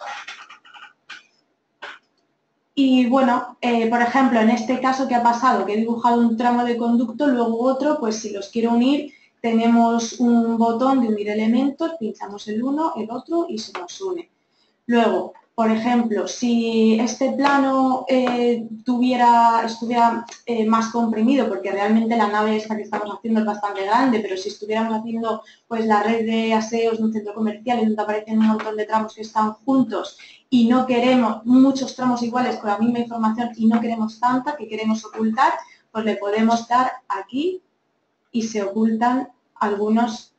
Y bueno, por ejemplo, en este caso que ha pasado, que he dibujado un tramo de conducto, luego otro, pues si los quiero unir, tenemos un botón de unir elementos, pinchamos el uno, el otro y se nos une. Luego, por ejemplo, si este plano estuviera más comprimido, porque realmente la nave esta que estamos haciendo es bastante grande, pero si estuviéramos haciendo pues la red de aseos de un centro comercial en donde aparecen un montón de tramos que están juntos y no queremos muchos tramos iguales con la misma información y no queremos tanta que queremos ocultar, pues le podemos dar aquí y se ocultan algunos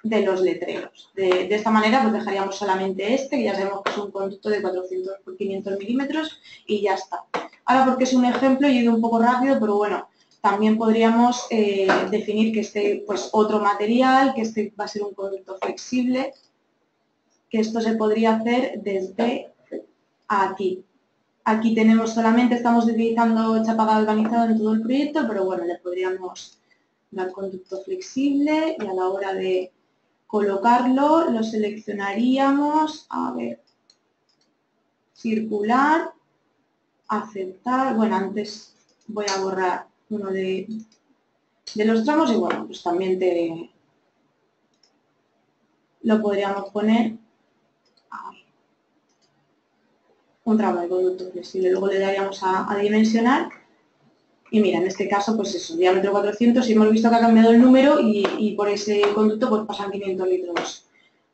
de los letreros. De esta manera pues dejaríamos solamente este, que ya sabemos que es un conducto de 400 por 500 milímetros y ya está. Ahora porque es un ejemplo y he ido un poco rápido, pero bueno, también podríamos definir que este pues otro material, que este va a ser un conducto flexible, que esto se podría hacer desde aquí. Aquí tenemos solamente, estamos utilizando chapa galvanizada en todo el proyecto, pero bueno, le podríamos dar conducto flexible y a la hora de colocarlo lo seleccionaríamos, a ver, circular, aceptar, bueno, antes voy a borrar uno de los tramos y bueno, pues también lo podríamos poner un tramo de conducto flexible, luego le daríamos a dimensionar y mira, en este caso pues eso, diámetro 400 y hemos visto que ha cambiado el número y por ese conducto pues pasan 500 litros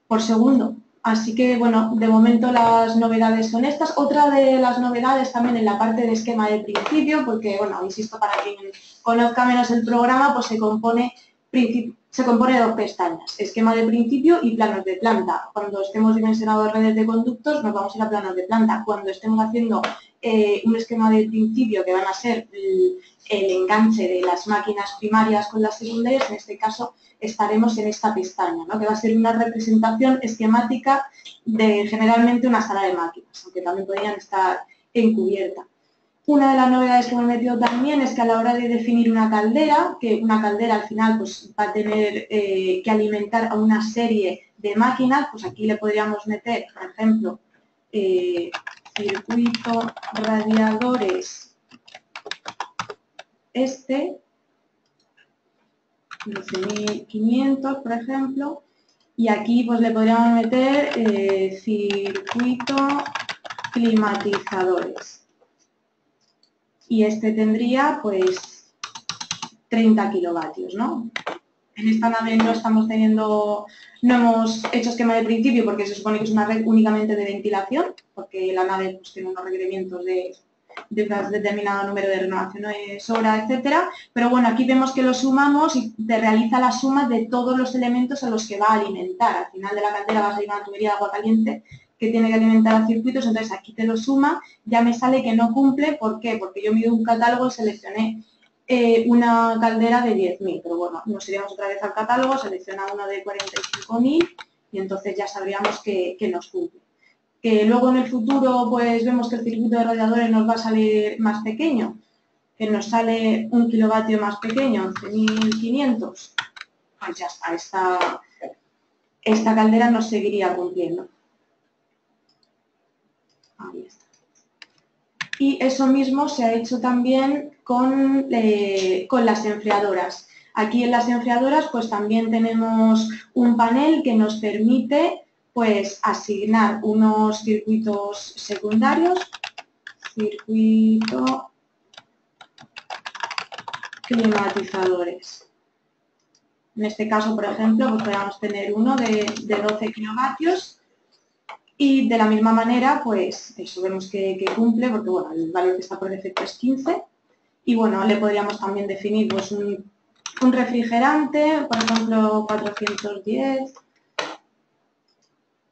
por segundo. Así que bueno, de momento las novedades son estas. Otra de las novedades también en la parte de esquema de principio, porque bueno, insisto, para quien conozca menos el programa, pues se compone se compone de 2 pestañas, esquema de principio y planos de planta. Cuando estemos dimensionando redes de conductos nos vamos a ir a planos de planta. Cuando estemos haciendo un esquema de principio que van a ser el enganche de las máquinas primarias con las secundarias, en este caso estaremos en esta pestaña, ¿no? Que va a ser una representación esquemática de generalmente una sala de máquinas, aunque también podrían estar encubierta. Una de las novedades que hemos metido también es que a la hora de definir una caldera, que una caldera al final pues, va a tener que alimentar a una serie de máquinas, pues aquí le podríamos meter, por ejemplo, circuito radiadores 12.500, por ejemplo, y aquí pues le podríamos meter circuito climatizadores. Y tendría, pues, 30 kilovatios, ¿no? En esta nave no hemos hecho esquema de principio porque se supone que es una red únicamente de ventilación, porque la nave pues, tiene unos requerimientos de un determinado número de renovaciones hora, etcétera. Pero bueno, aquí vemos que lo sumamos y te realiza la suma de todos los elementos a los que va a alimentar. Al final de la caldera va a salir una tubería de agua caliente que tiene que alimentar a circuitos, entonces aquí te lo suma, ya me sale que no cumple. ¿Por qué? Porque yo mido un catálogo y seleccioné una caldera de 10.000, pero bueno, nos iríamos otra vez al catálogo, selecciona uno de 45.000 y entonces ya sabríamos que nos cumple. Que luego en el futuro pues vemos que el circuito de radiadores nos va a salir más pequeño, que nos sale 1 kilovatio más pequeño, 11.500, pues ya está, esta caldera nos seguiría cumpliendo. Ahí está. Y eso mismo se ha hecho también con las enfriadoras. Aquí en las enfriadoras pues también tenemos un panel que nos permite pues asignar unos circuitos secundarios, circuito climatizadores. En este caso, por ejemplo, pues podríamos tener uno de 12 kilovatios. Y de la misma manera, pues eso vemos que cumple, porque bueno, el valor que está por defecto es 15. Y bueno, le podríamos también definir pues un refrigerante, por ejemplo, 410,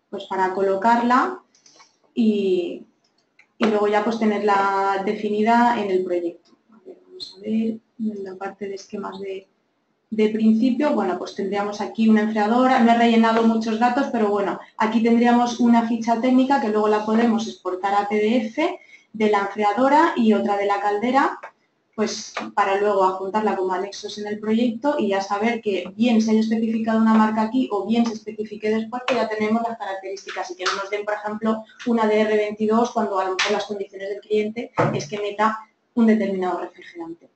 pues para colocarla y luego ya pues tenerla definida en el proyecto. A ver, vamos a ver en la parte de esquemas de principio, bueno, pues tendríamos aquí una enfriadora, no he rellenado muchos datos, pero bueno, aquí tendríamos una ficha técnica que luego la podemos exportar a PDF de la enfriadora y otra de la caldera, pues para luego adjuntarla como anexos en el proyecto y ya saber que bien se haya especificado una marca aquí o bien se especifique después, que ya tenemos las características y que no nos den, por ejemplo, una DR22 cuando a lo mejor las condiciones del cliente es que meta un determinado refrigerante.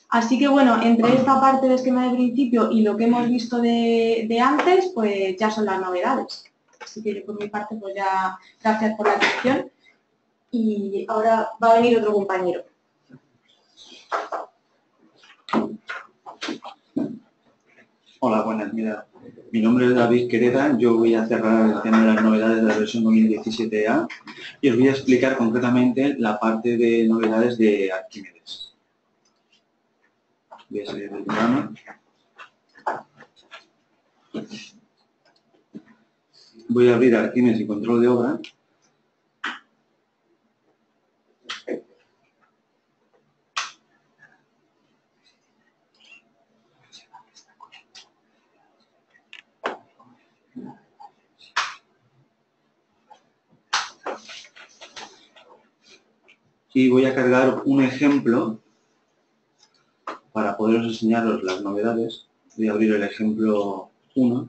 Así que bueno, entre esta parte de esquema de principio y lo que hemos visto de antes, pues ya son las novedades. Así que yo por mi parte, pues ya gracias por la atención y ahora va a venir otro compañero. Hola, buenas, mira, mi nombre es David Quereda, yo voy a cerrar el tema de las novedades de la versión 2017A y os voy a explicar concretamente la parte de novedades de Arquímedes. Voy a salir del programa. Voy a abrir Arquímedes y control de obra. Y voy a cargar un ejemplo para poderos enseñaros las novedades. Voy a abrir el ejemplo 1.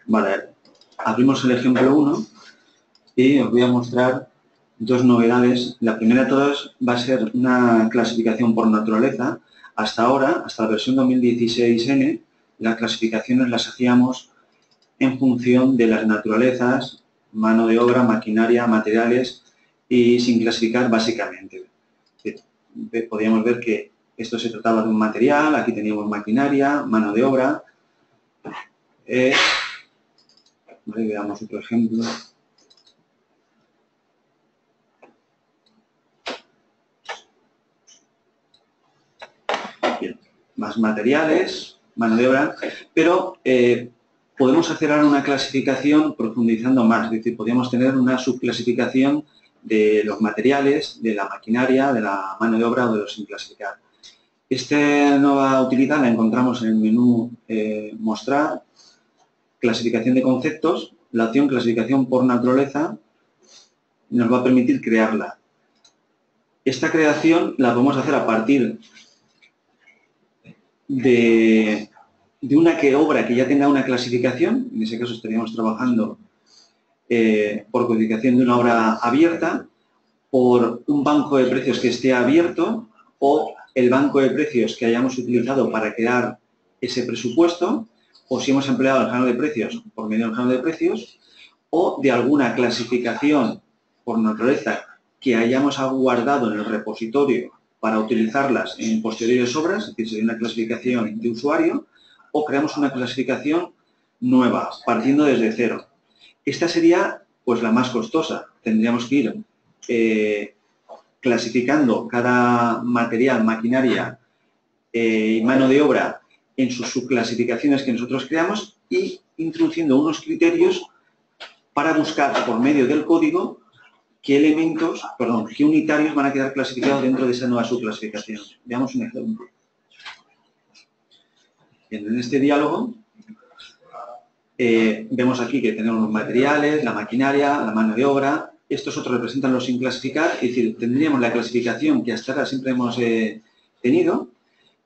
Vale, abrimos el ejemplo 1 y os voy a mostrar dos novedades. La primera de todas va a ser una clasificación por naturaleza. Hasta ahora, hasta la versión 2016N, las clasificaciones las hacíamos en función de las naturalezas, mano de obra, maquinaria, materiales y sin clasificar básicamente. podríamos ver que esto se trataba de un material, aquí teníamos maquinaria, mano de obra. Vale, veamos otro ejemplo. Bien, más materiales, mano de obra, pero podemos hacer ahora una clasificación profundizando más, es decir, podríamos tener una subclasificación de los materiales, de la maquinaria, de la mano de obra o de los sin clasificar. Esta nueva utilidad la encontramos en el menú Mostrar, clasificación de conceptos. La opción clasificación por naturaleza nos va a permitir crearla. Esta creación la podemos hacer a partir de una obra que ya tenga una clasificación. En ese caso estaríamos trabajando por codificación de una obra abierta, por un banco de precios que esté abierto o el banco de precios que hayamos utilizado para crear ese presupuesto, o si hemos empleado el género de precios por medio del género de precios, o de alguna clasificación por naturaleza que hayamos guardado en el repositorio para utilizarlas en posteriores obras, es decir, sería una clasificación de usuario, o creamos una clasificación nueva, partiendo desde cero. Esta sería pues la más costosa. Tendríamos que ir clasificando cada material, maquinaria y mano de obra en sus subclasificaciones que nosotros creamos y introduciendo unos criterios para buscar por medio del código qué unitarios van a quedar clasificados dentro de esa nueva subclasificación. Veamos un ejemplo. Bien, en este diálogo vemos aquí que tenemos los materiales, la maquinaria, la mano de obra. Estos otros representan los sin clasificar, es decir, tendríamos la clasificación que hasta ahora siempre hemos tenido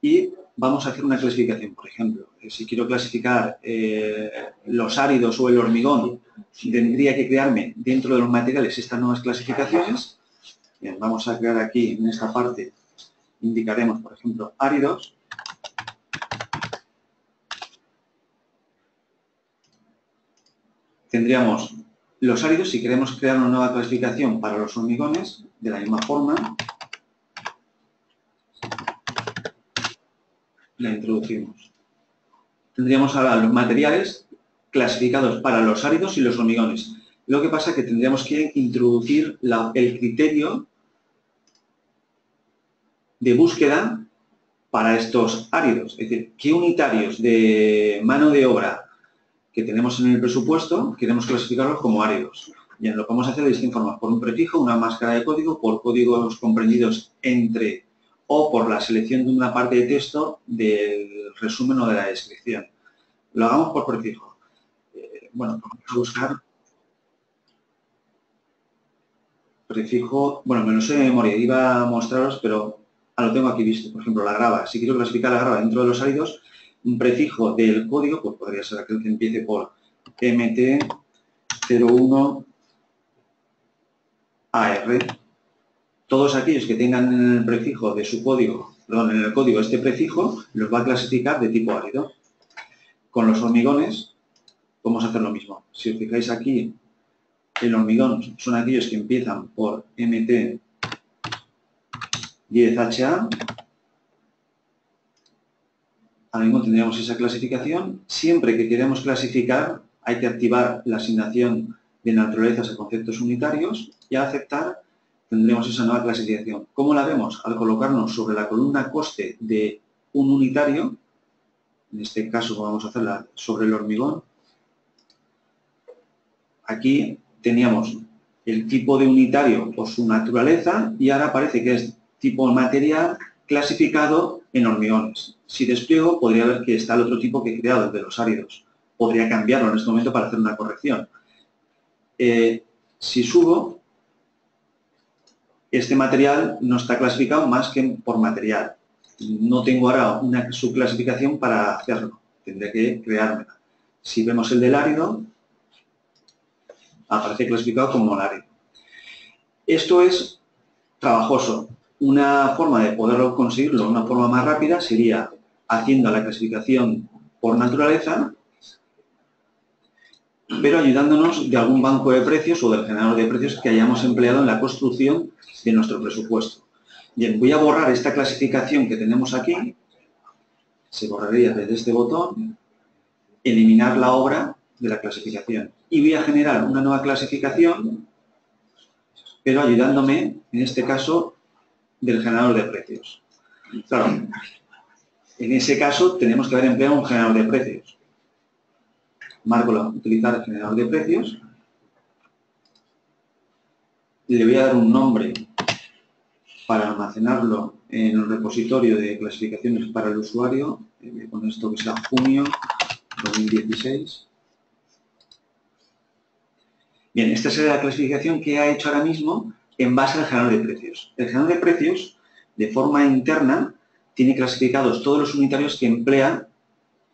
y vamos a hacer una clasificación. Por ejemplo, si quiero clasificar los áridos o el hormigón, tendría que crearme dentro de los materiales estas nuevas clasificaciones. Bien, vamos a crear aquí, en esta parte, indicaremos, por ejemplo, áridos. Tendríamos los áridos, si queremos crear una nueva clasificación para los hormigones, de la misma forma, la introducimos. Tendríamos ahora los materiales clasificados para los áridos y los hormigones. Lo que pasa es que tendríamos que introducir el criterio de búsqueda para estos áridos. Es decir, qué unitarios de mano de obra que tenemos en el presupuesto queremos clasificarlos como áridos. Bien, lo podemos hacer de distintas formas, por un prefijo, una máscara de código, por códigos comprendidos entre o por la selección de una parte de texto del resumen o de la descripción. Lo hagamos por prefijo. Bueno, vamos a buscar prefijo, bueno, me lo sé de memoria, iba a mostraros, pero lo tengo aquí visto. Por ejemplo, la grava. Si quiero clasificar la grava dentro de los áridos, un prefijo del código, pues podría ser aquel que empiece por MT01AR. Todos aquellos que tengan en el prefijo de su código, perdón, en el código este prefijo, los va a clasificar de tipo árido. Con los hormigones, vamos a hacer lo mismo. Si os fijáis aquí, el hormigón son aquellos que empiezan por MT10HA. Ahora mismo tendríamos esa clasificación. Siempre que queremos clasificar, hay que activar la asignación de naturalezas a conceptos unitarios y al aceptar tendremos esa nueva clasificación. ¿Cómo la vemos? Al colocarnos sobre la columna coste de un unitario, en este caso vamos a hacerla sobre el hormigón. Aquí teníamos el tipo de unitario o su naturaleza y ahora parece que es tipo material clasificado en hormigones. Si despliego, podría ver que está el otro tipo que he creado, el de los áridos. Podría cambiarlo en este momento para hacer una corrección. Si subo, este material no está clasificado más que por material. No tengo ahora una subclasificación para hacerlo. Tendré que creármela. Si vemos el del árido, aparece clasificado como árido. Esto es trabajoso. Una forma de poderlo conseguirlo de una forma más rápida sería haciendo la clasificación por naturaleza, pero ayudándonos de algún banco de precios o del generador de precios que hayamos empleado en la construcción de nuestro presupuesto. Bien, voy a borrar esta clasificación que tenemos aquí. Se borraría desde este botón, eliminar la obra de la clasificación. Y voy a generar una nueva clasificación, pero ayudándome, en este caso, del generador de precios. Claro, en ese caso tenemos que haber empleado un generador de precios. Marco utilizar el generador de precios. Le voy a dar un nombre para almacenarlo en el repositorio de clasificaciones para el usuario. Con esto que sea junio 2016. Bien, esta sería la clasificación que ha hecho ahora mismo en base al generador de precios. El generador de precios, de forma interna, tiene clasificados todos los unitarios que emplea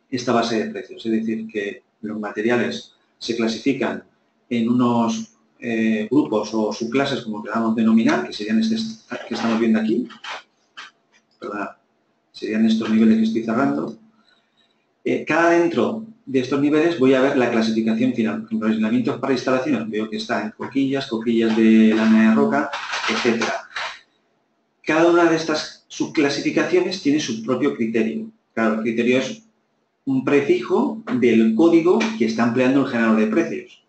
esta base de precios. Es decir, que los materiales se clasifican en unos grupos o subclases, como queramos denominar, que serían estos que estamos viendo aquí. Perdón, serían estos niveles que estoy cerrando. Cada dentro de estos niveles voy a ver la clasificación final. Por ejemplo, aislamientos para instalaciones, veo que está en coquillas, coquillas de lana de roca, etc. Cada una de estas subclasificaciones tiene su propio criterio. Claro, el criterio es un prefijo del código que está empleando el generador de precios.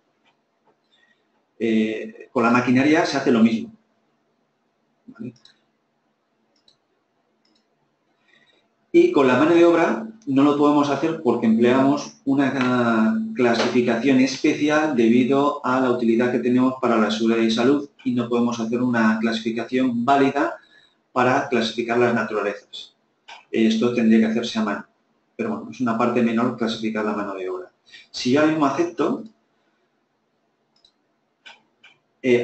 Con la maquinaria se hace lo mismo. ¿Vale? Y con la mano de obra no lo podemos hacer porque empleamos una clasificación especial debido a la utilidad que tenemos para la seguridad y salud y no podemos hacer una clasificación válida para clasificar las naturalezas. Esto tendría que hacerse a mano. Pero bueno, es una parte menor clasificar la mano de obra. Si yo ahora mismo acepto,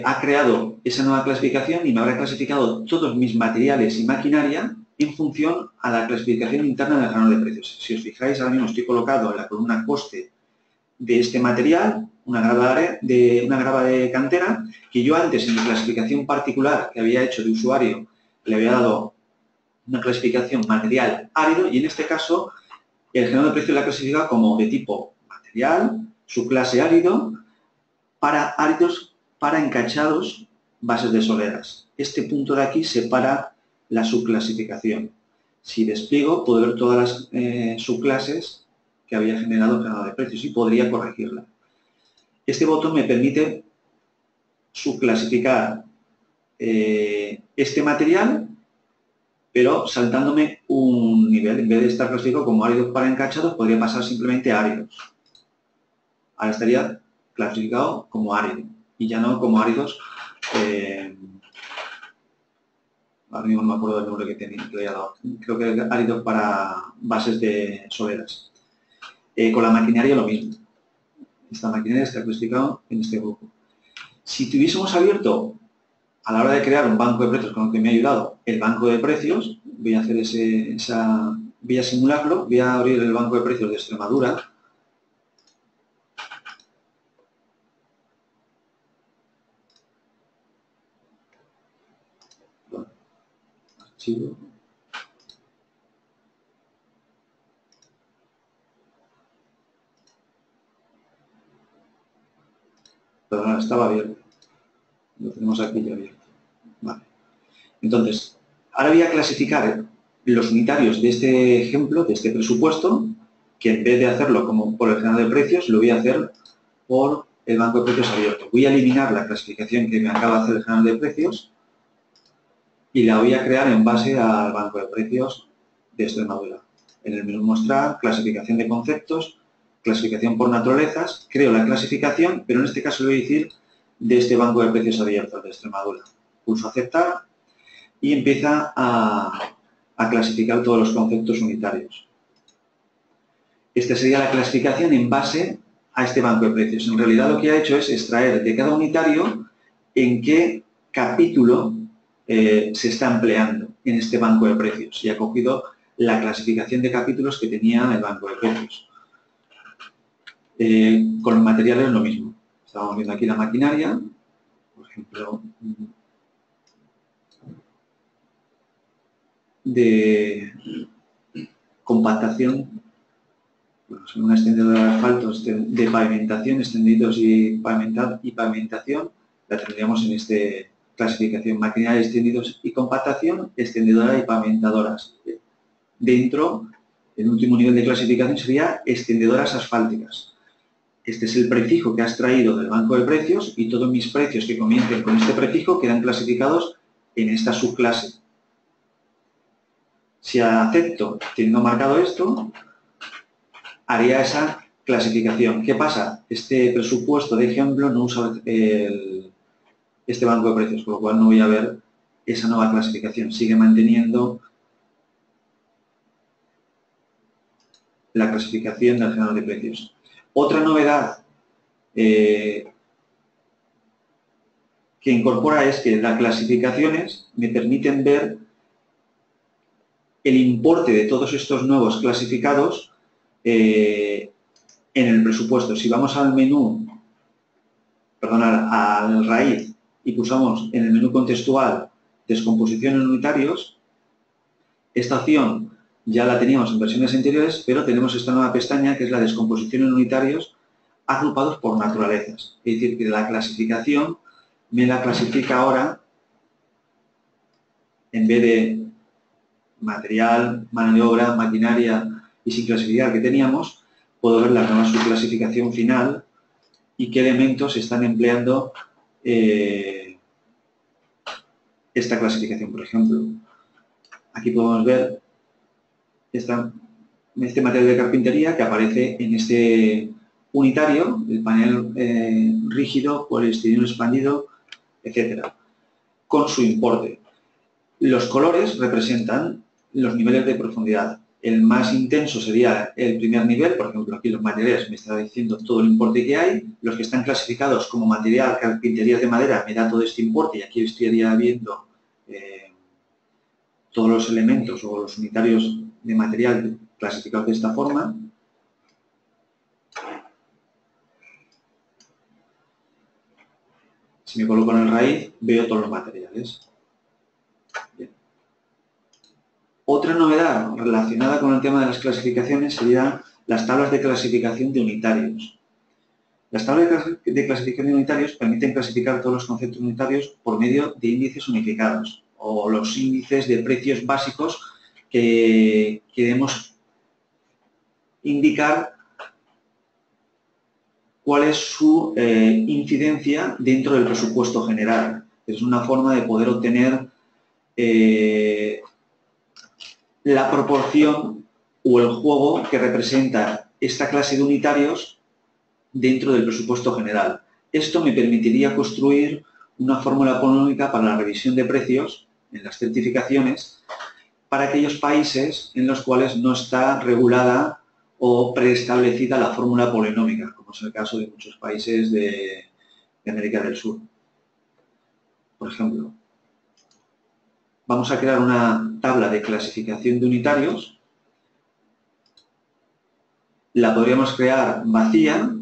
ha creado esa nueva clasificación y me habrá clasificado todos mis materiales y maquinaria en función a la clasificación interna del generador de precios. Si os fijáis, ahora mismo estoy colocado en la columna coste de este material, una grava de cantera, que yo antes en mi clasificación particular que había hecho de usuario le había dado una clasificación material árido y en este caso el generador de precios la clasifica como de tipo material, subclase árido, para áridos, para encachados, bases de soleras. Este punto de aquí separa la subclasificación. Si despliego, puedo ver todas las subclases que había generado el generador de precios y podría corregirla. Este botón me permite subclasificar este material, pero saltándome un nivel. En vez de estar clasificado como áridos para encachados, podría pasar simplemente a áridos. Ahora estaría clasificado como árido y ya no como áridos. Ahora mismo no me acuerdo del nombre que le había dado. Creo que áridos para bases de soleras. Con la maquinaria lo mismo. Esta maquinaria está clasificada en este grupo. Si tuviésemos abierto, a la hora de crear un banco de precios con el que me ha ayudado, el banco de precios, voy a hacer voy a simularlo, voy a abrir el banco de precios de Extremadura. Archivo. Perdón, estaba abierto. Lo tenemos aquí ya abierto. Vale. Entonces, ahora voy a clasificar los unitarios de este ejemplo, de este presupuesto, que en vez de hacerlo como por el generador de precios, lo voy a hacer por el banco de precios abierto. Voy a eliminar la clasificación que me acaba de hacer el generador de precios y la voy a crear en base al banco de precios de Extremadura. En el menú mostrar, clasificación de conceptos, clasificación por naturalezas, creo la clasificación, pero en este caso le voy a decir de este banco de precios abiertos de Extremadura. Pulso aceptar y empieza a clasificar todos los conceptos unitarios. Esta sería la clasificación en base a este banco de precios. En realidad lo que ha hecho es extraer de cada unitario en qué capítulo se está empleando en este banco de precios y ha cogido la clasificación de capítulos que tenía el banco de precios. Con los materiales es lo mismo. Estamos viendo aquí la maquinaria, por ejemplo, de compactación, bueno, son una extendedora de asfaltos de pavimentación, extendidos y pavimentación, la tendríamos en este clasificación, maquinarias extendidos y compactación, extendedoras y pavimentadoras. Dentro, el último nivel de clasificación sería extendedoras asfálticas. Este es el prefijo que has traído del banco de precios y todos mis precios que comiencen con este prefijo quedan clasificados en esta subclase. Si acepto, teniendo marcado esto, haría esa clasificación. ¿Qué pasa? Este presupuesto de ejemplo no usa este banco de precios, con lo cual no voy a ver esa nueva clasificación. Sigue manteniendo la clasificación del generador de precios. Otra novedad que incorpora es que las clasificaciones me permiten ver el importe de todos estos nuevos clasificados en el presupuesto. Si vamos al menú, al raíz y pulsamos en el menú contextual descomposición en unitarios, esta opción ya la teníamos en versiones anteriores, pero tenemos esta nueva pestaña que es la descomposición en unitarios agrupados por naturalezas. Es decir, que la clasificación me la clasifica ahora, en vez de material, mano de obra, maquinaria y sin clasificar que teníamos, puedo ver la nueva subclasificación final y qué elementos están empleando esta clasificación. Por ejemplo, aquí podemos ver este material de carpintería que aparece en este unitario, el panel rígido, poliestireno expandido, etcétera, con su importe. Los colores representan los niveles de profundidad. El más intenso sería el primer nivel, por ejemplo, aquí los materiales me está diciendo todo el importe que hay. Los que están clasificados como material, carpinterías de madera, me da todo este importe y aquí estaría viendo todos los elementos o los unitarios de material clasificados de esta forma. Si me coloco en el raíz, veo todos los materiales. Bien. Otra novedad relacionada con el tema de las clasificaciones serían las tablas de clasificación de unitarios. Las tablas de clasificación de unitarios permiten clasificar todos los conceptos unitarios por medio de índices unificados o los índices de precios básicos que queremos indicar cuál es su incidencia dentro del presupuesto general. Es una forma de poder obtener la proporción o el juego que representa esta clase de unitarios dentro del presupuesto general. Esto me permitiría construir una fórmula polinómica para la revisión de precios en las certificaciones para aquellos países en los cuales no está regulada o preestablecida la fórmula polinómica, como es el caso de muchos países de América del Sur. Por ejemplo, vamos a crear una tabla de clasificación de unitarios. La podríamos crear vacía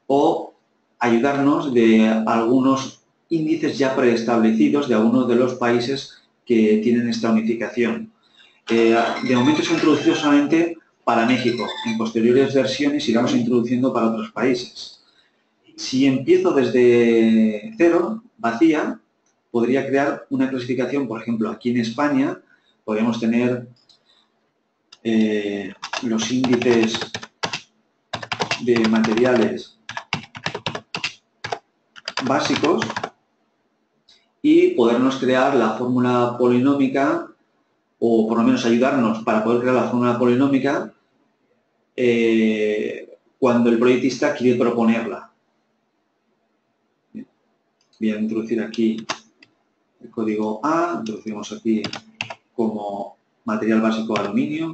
o ayudarnos de algunos índices ya preestablecidos de algunos de los países que tienen esta unificación. De momento se ha introducido solamente para México. En posteriores versiones iremos introduciendo para otros países. Si empiezo desde cero, vacía, podría crear una clasificación, por ejemplo, aquí en España podríamos tener los índices de materiales básicos y podernos crear la fórmula polinómica o por lo menos ayudarnos para poder crear la fórmula polinómica cuando el proyectista quiere proponerla. Voy a introducir aquí el código A, introducimos aquí como material básico aluminio.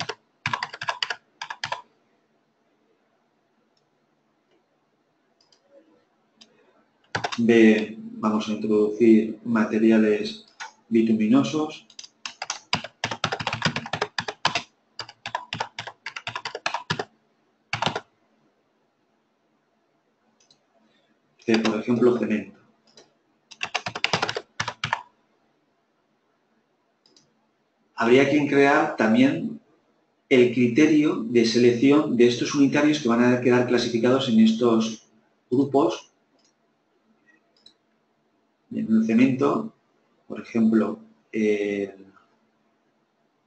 B, vamos a introducir materiales bituminosos. C, por ejemplo, cemento. Habría que crear también el criterio de selección de estos unitarios que van a quedar clasificados en estos grupos. En el cemento por ejemplo,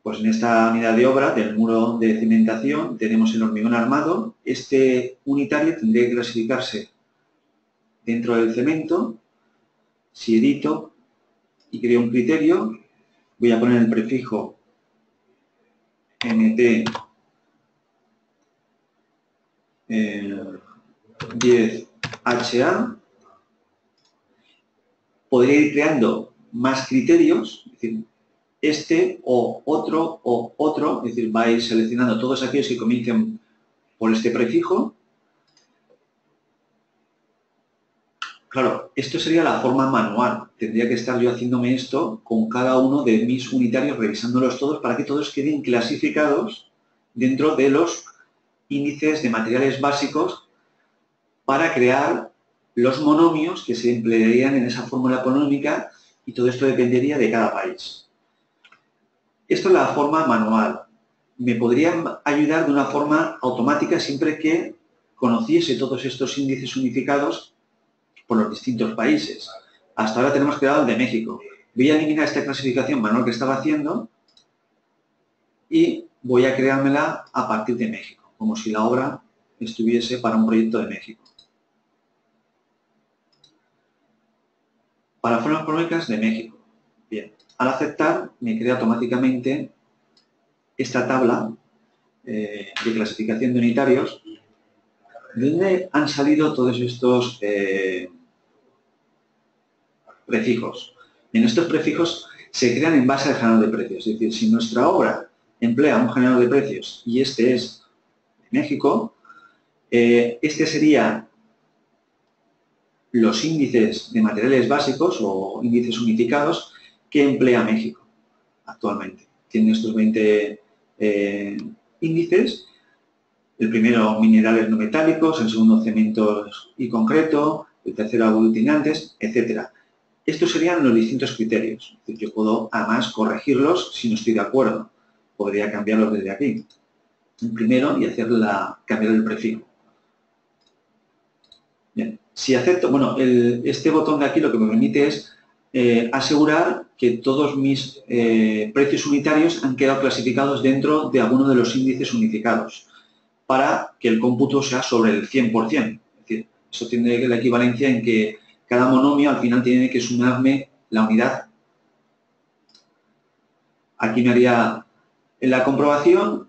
pues en esta unidad de obra del muro de cimentación tenemos el hormigón armado. Este unitario tendría que clasificarse dentro del cemento. Si edito y creo un criterio, voy a poner el prefijo MT 10HA. Podría ir creando más criterios, es decir, este o otro, es decir, va a ir seleccionando todos aquellos que comiencen por este prefijo. Claro, esto sería la forma manual. Tendría que estar yo haciéndome esto con cada uno de mis unitarios, revisándolos todos para que todos queden clasificados dentro de los índices de materiales básicos para crear los monomios que se emplearían en esa fórmula ponómica, y todo esto dependería de cada país. Esto es la forma manual. Me podrían ayudar de una forma automática siempre que conociese todos estos índices unificados por los distintos países. Hasta ahora tenemos creado el de México. Voy a eliminar esta clasificación manual que estaba haciendo y voy a creármela a partir de México, como si la obra estuviese para un proyecto de México. Para formas ponómicas de México. Bien, al aceptar me crea automáticamente esta tabla de clasificación de unitarios. ¿De dónde han salido todos estos prefijos? En estos prefijos se crean en base al generador de precios. Es decir, si nuestra obra emplea un generador de precios y este es de México, este sería los índices de materiales básicos o índices unificados que emplea México actualmente. Tiene estos 20 índices. El primero, minerales no metálicos, el segundo, cementos y concreto, el tercero, aglutinantes, etc. Estos serían los distintos criterios. Es decir, yo puedo, además, corregirlos si no estoy de acuerdo. Podría cambiarlos desde aquí. El primero, y cambiar el prefijo. Bien. Si acepto, bueno, este botón de aquí lo que me permite es asegurar que todos mis precios unitarios han quedado clasificados dentro de alguno de los índices unificados, para que el cómputo sea sobre el 100%. Es decir, eso tiene la equivalencia en que cada monomio al final tiene que sumarme la unidad. Aquí me haría la comprobación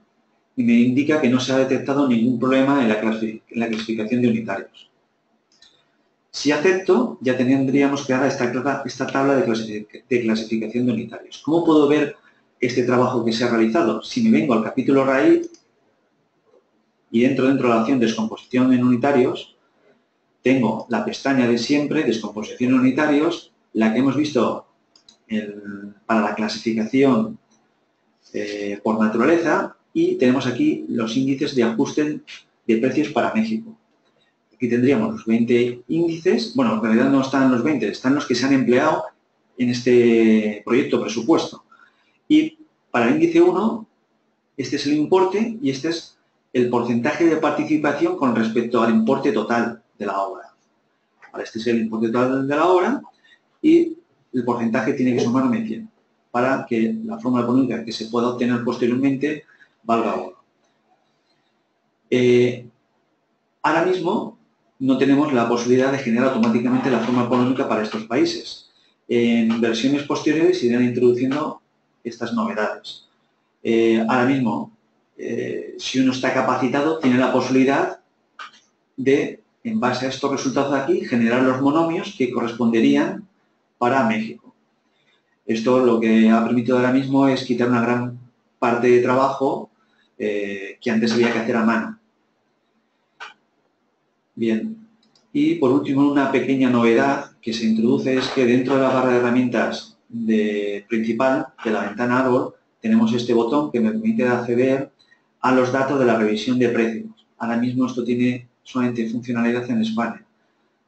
y me indica que no se ha detectado ningún problema en la clasificación de unitarios. Si acepto, ya tendríamos creada esta tabla de clasificación de unitarios. ¿Cómo puedo ver este trabajo que se ha realizado? Si me vengo al capítulo raíz y dentro de la opción descomposición en unitarios, tengo la pestaña de siempre, descomposición en unitarios, la que hemos visto para la clasificación por naturaleza, y tenemos aquí los índices de ajuste de precios para México. Aquí tendríamos los 20 índices, bueno, en realidad no están los 20, están los que se han empleado en este proyecto presupuesto. Y para el índice 1, este es el importe y este es el porcentaje de participación con respecto al importe total de la obra. Ahora, este es el importe total de la obra y el porcentaje tiene que sumarme 100 para que la fórmula ponómica que se pueda obtener posteriormente valga 1. Ahora mismo no tenemos la posibilidad de generar automáticamente la fórmula ponómica para estos países. En versiones posteriores se irán introduciendo estas novedades. Ahora mismo, si uno está capacitado, tiene la posibilidad de, en base a estos resultados de aquí, generar los monomios que corresponderían para México. Esto lo que ha permitido ahora mismo es quitar una gran parte de trabajo que antes había que hacer a mano. Bien, y por último una pequeña novedad que se introduce es que dentro de la barra de herramientas principal de la ventana árbol tenemos este botón que me permite acceder a los datos de la revisión de precios. Ahora mismo esto tiene solamente funcionalidad en España.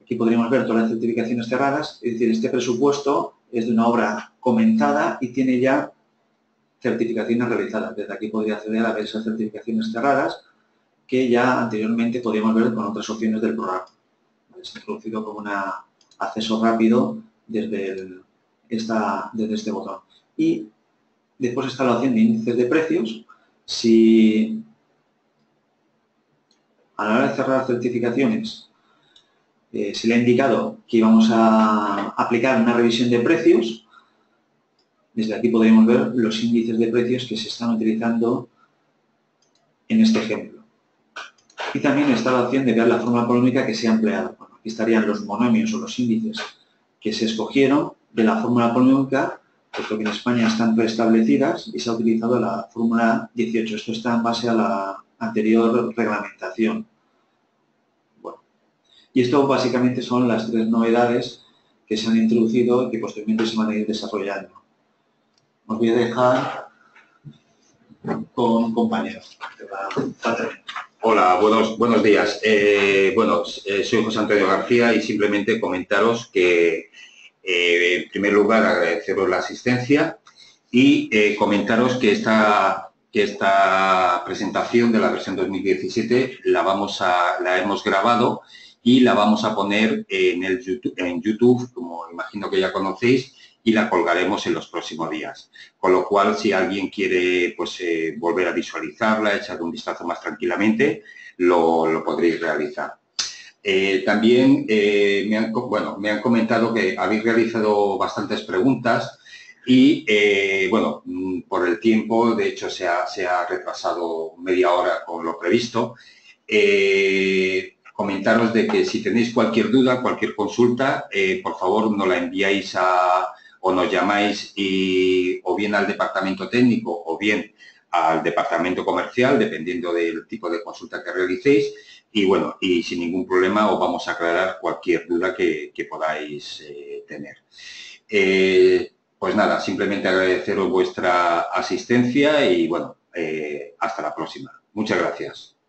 Aquí podríamos ver todas las certificaciones cerradas, es decir, este presupuesto es de una obra comenzada y tiene ya certificaciones realizadas. Desde aquí podría acceder a ver esas certificaciones cerradas que ya anteriormente podíamos ver con otras opciones del programa. Se ha introducido como un acceso rápido desde desde este botón. Y después está la opción de índices de precios. Si a la hora de cerrar certificaciones se le ha indicado que íbamos a aplicar una revisión de precios, desde aquí podríamos ver los índices de precios que se están utilizando en este ejemplo. Y también está la opción de ver la fórmula polinómica que se ha empleado. Bueno, aquí estarían los monomios o los índices que se escogieron de la fórmula polinómica, puesto que en España están preestablecidas y se ha utilizado la fórmula 18. Esto está en base a la anterior reglamentación. Bueno, y esto básicamente son las 3 novedades que se han introducido y que posteriormente se van a ir desarrollando. Os voy a dejar con un compañero. Hola, buenos días. Soy José Antonio García y simplemente comentaros que, en primer lugar, agradeceros la asistencia y comentaros que esta presentación de la versión 2017 la hemos grabado y la vamos a poner en YouTube, como imagino que ya conocéis, y la colgaremos en los próximos días. Con lo cual, si alguien quiere volver a visualizarla, echar un vistazo más tranquilamente, lo podréis realizar. También me han comentado que habéis realizado bastantes preguntas y, por el tiempo, de hecho, se ha retrasado media hora con lo previsto. Comentaros de que si tenéis cualquier duda, cualquier consulta, por favor, nos la enviáis o nos llamáis o bien al departamento técnico o bien al departamento comercial, dependiendo del tipo de consulta que realicéis. Y sin ningún problema os vamos a aclarar cualquier duda que podáis tener. Pues nada, simplemente agradeceros vuestra asistencia y hasta la próxima. Muchas gracias.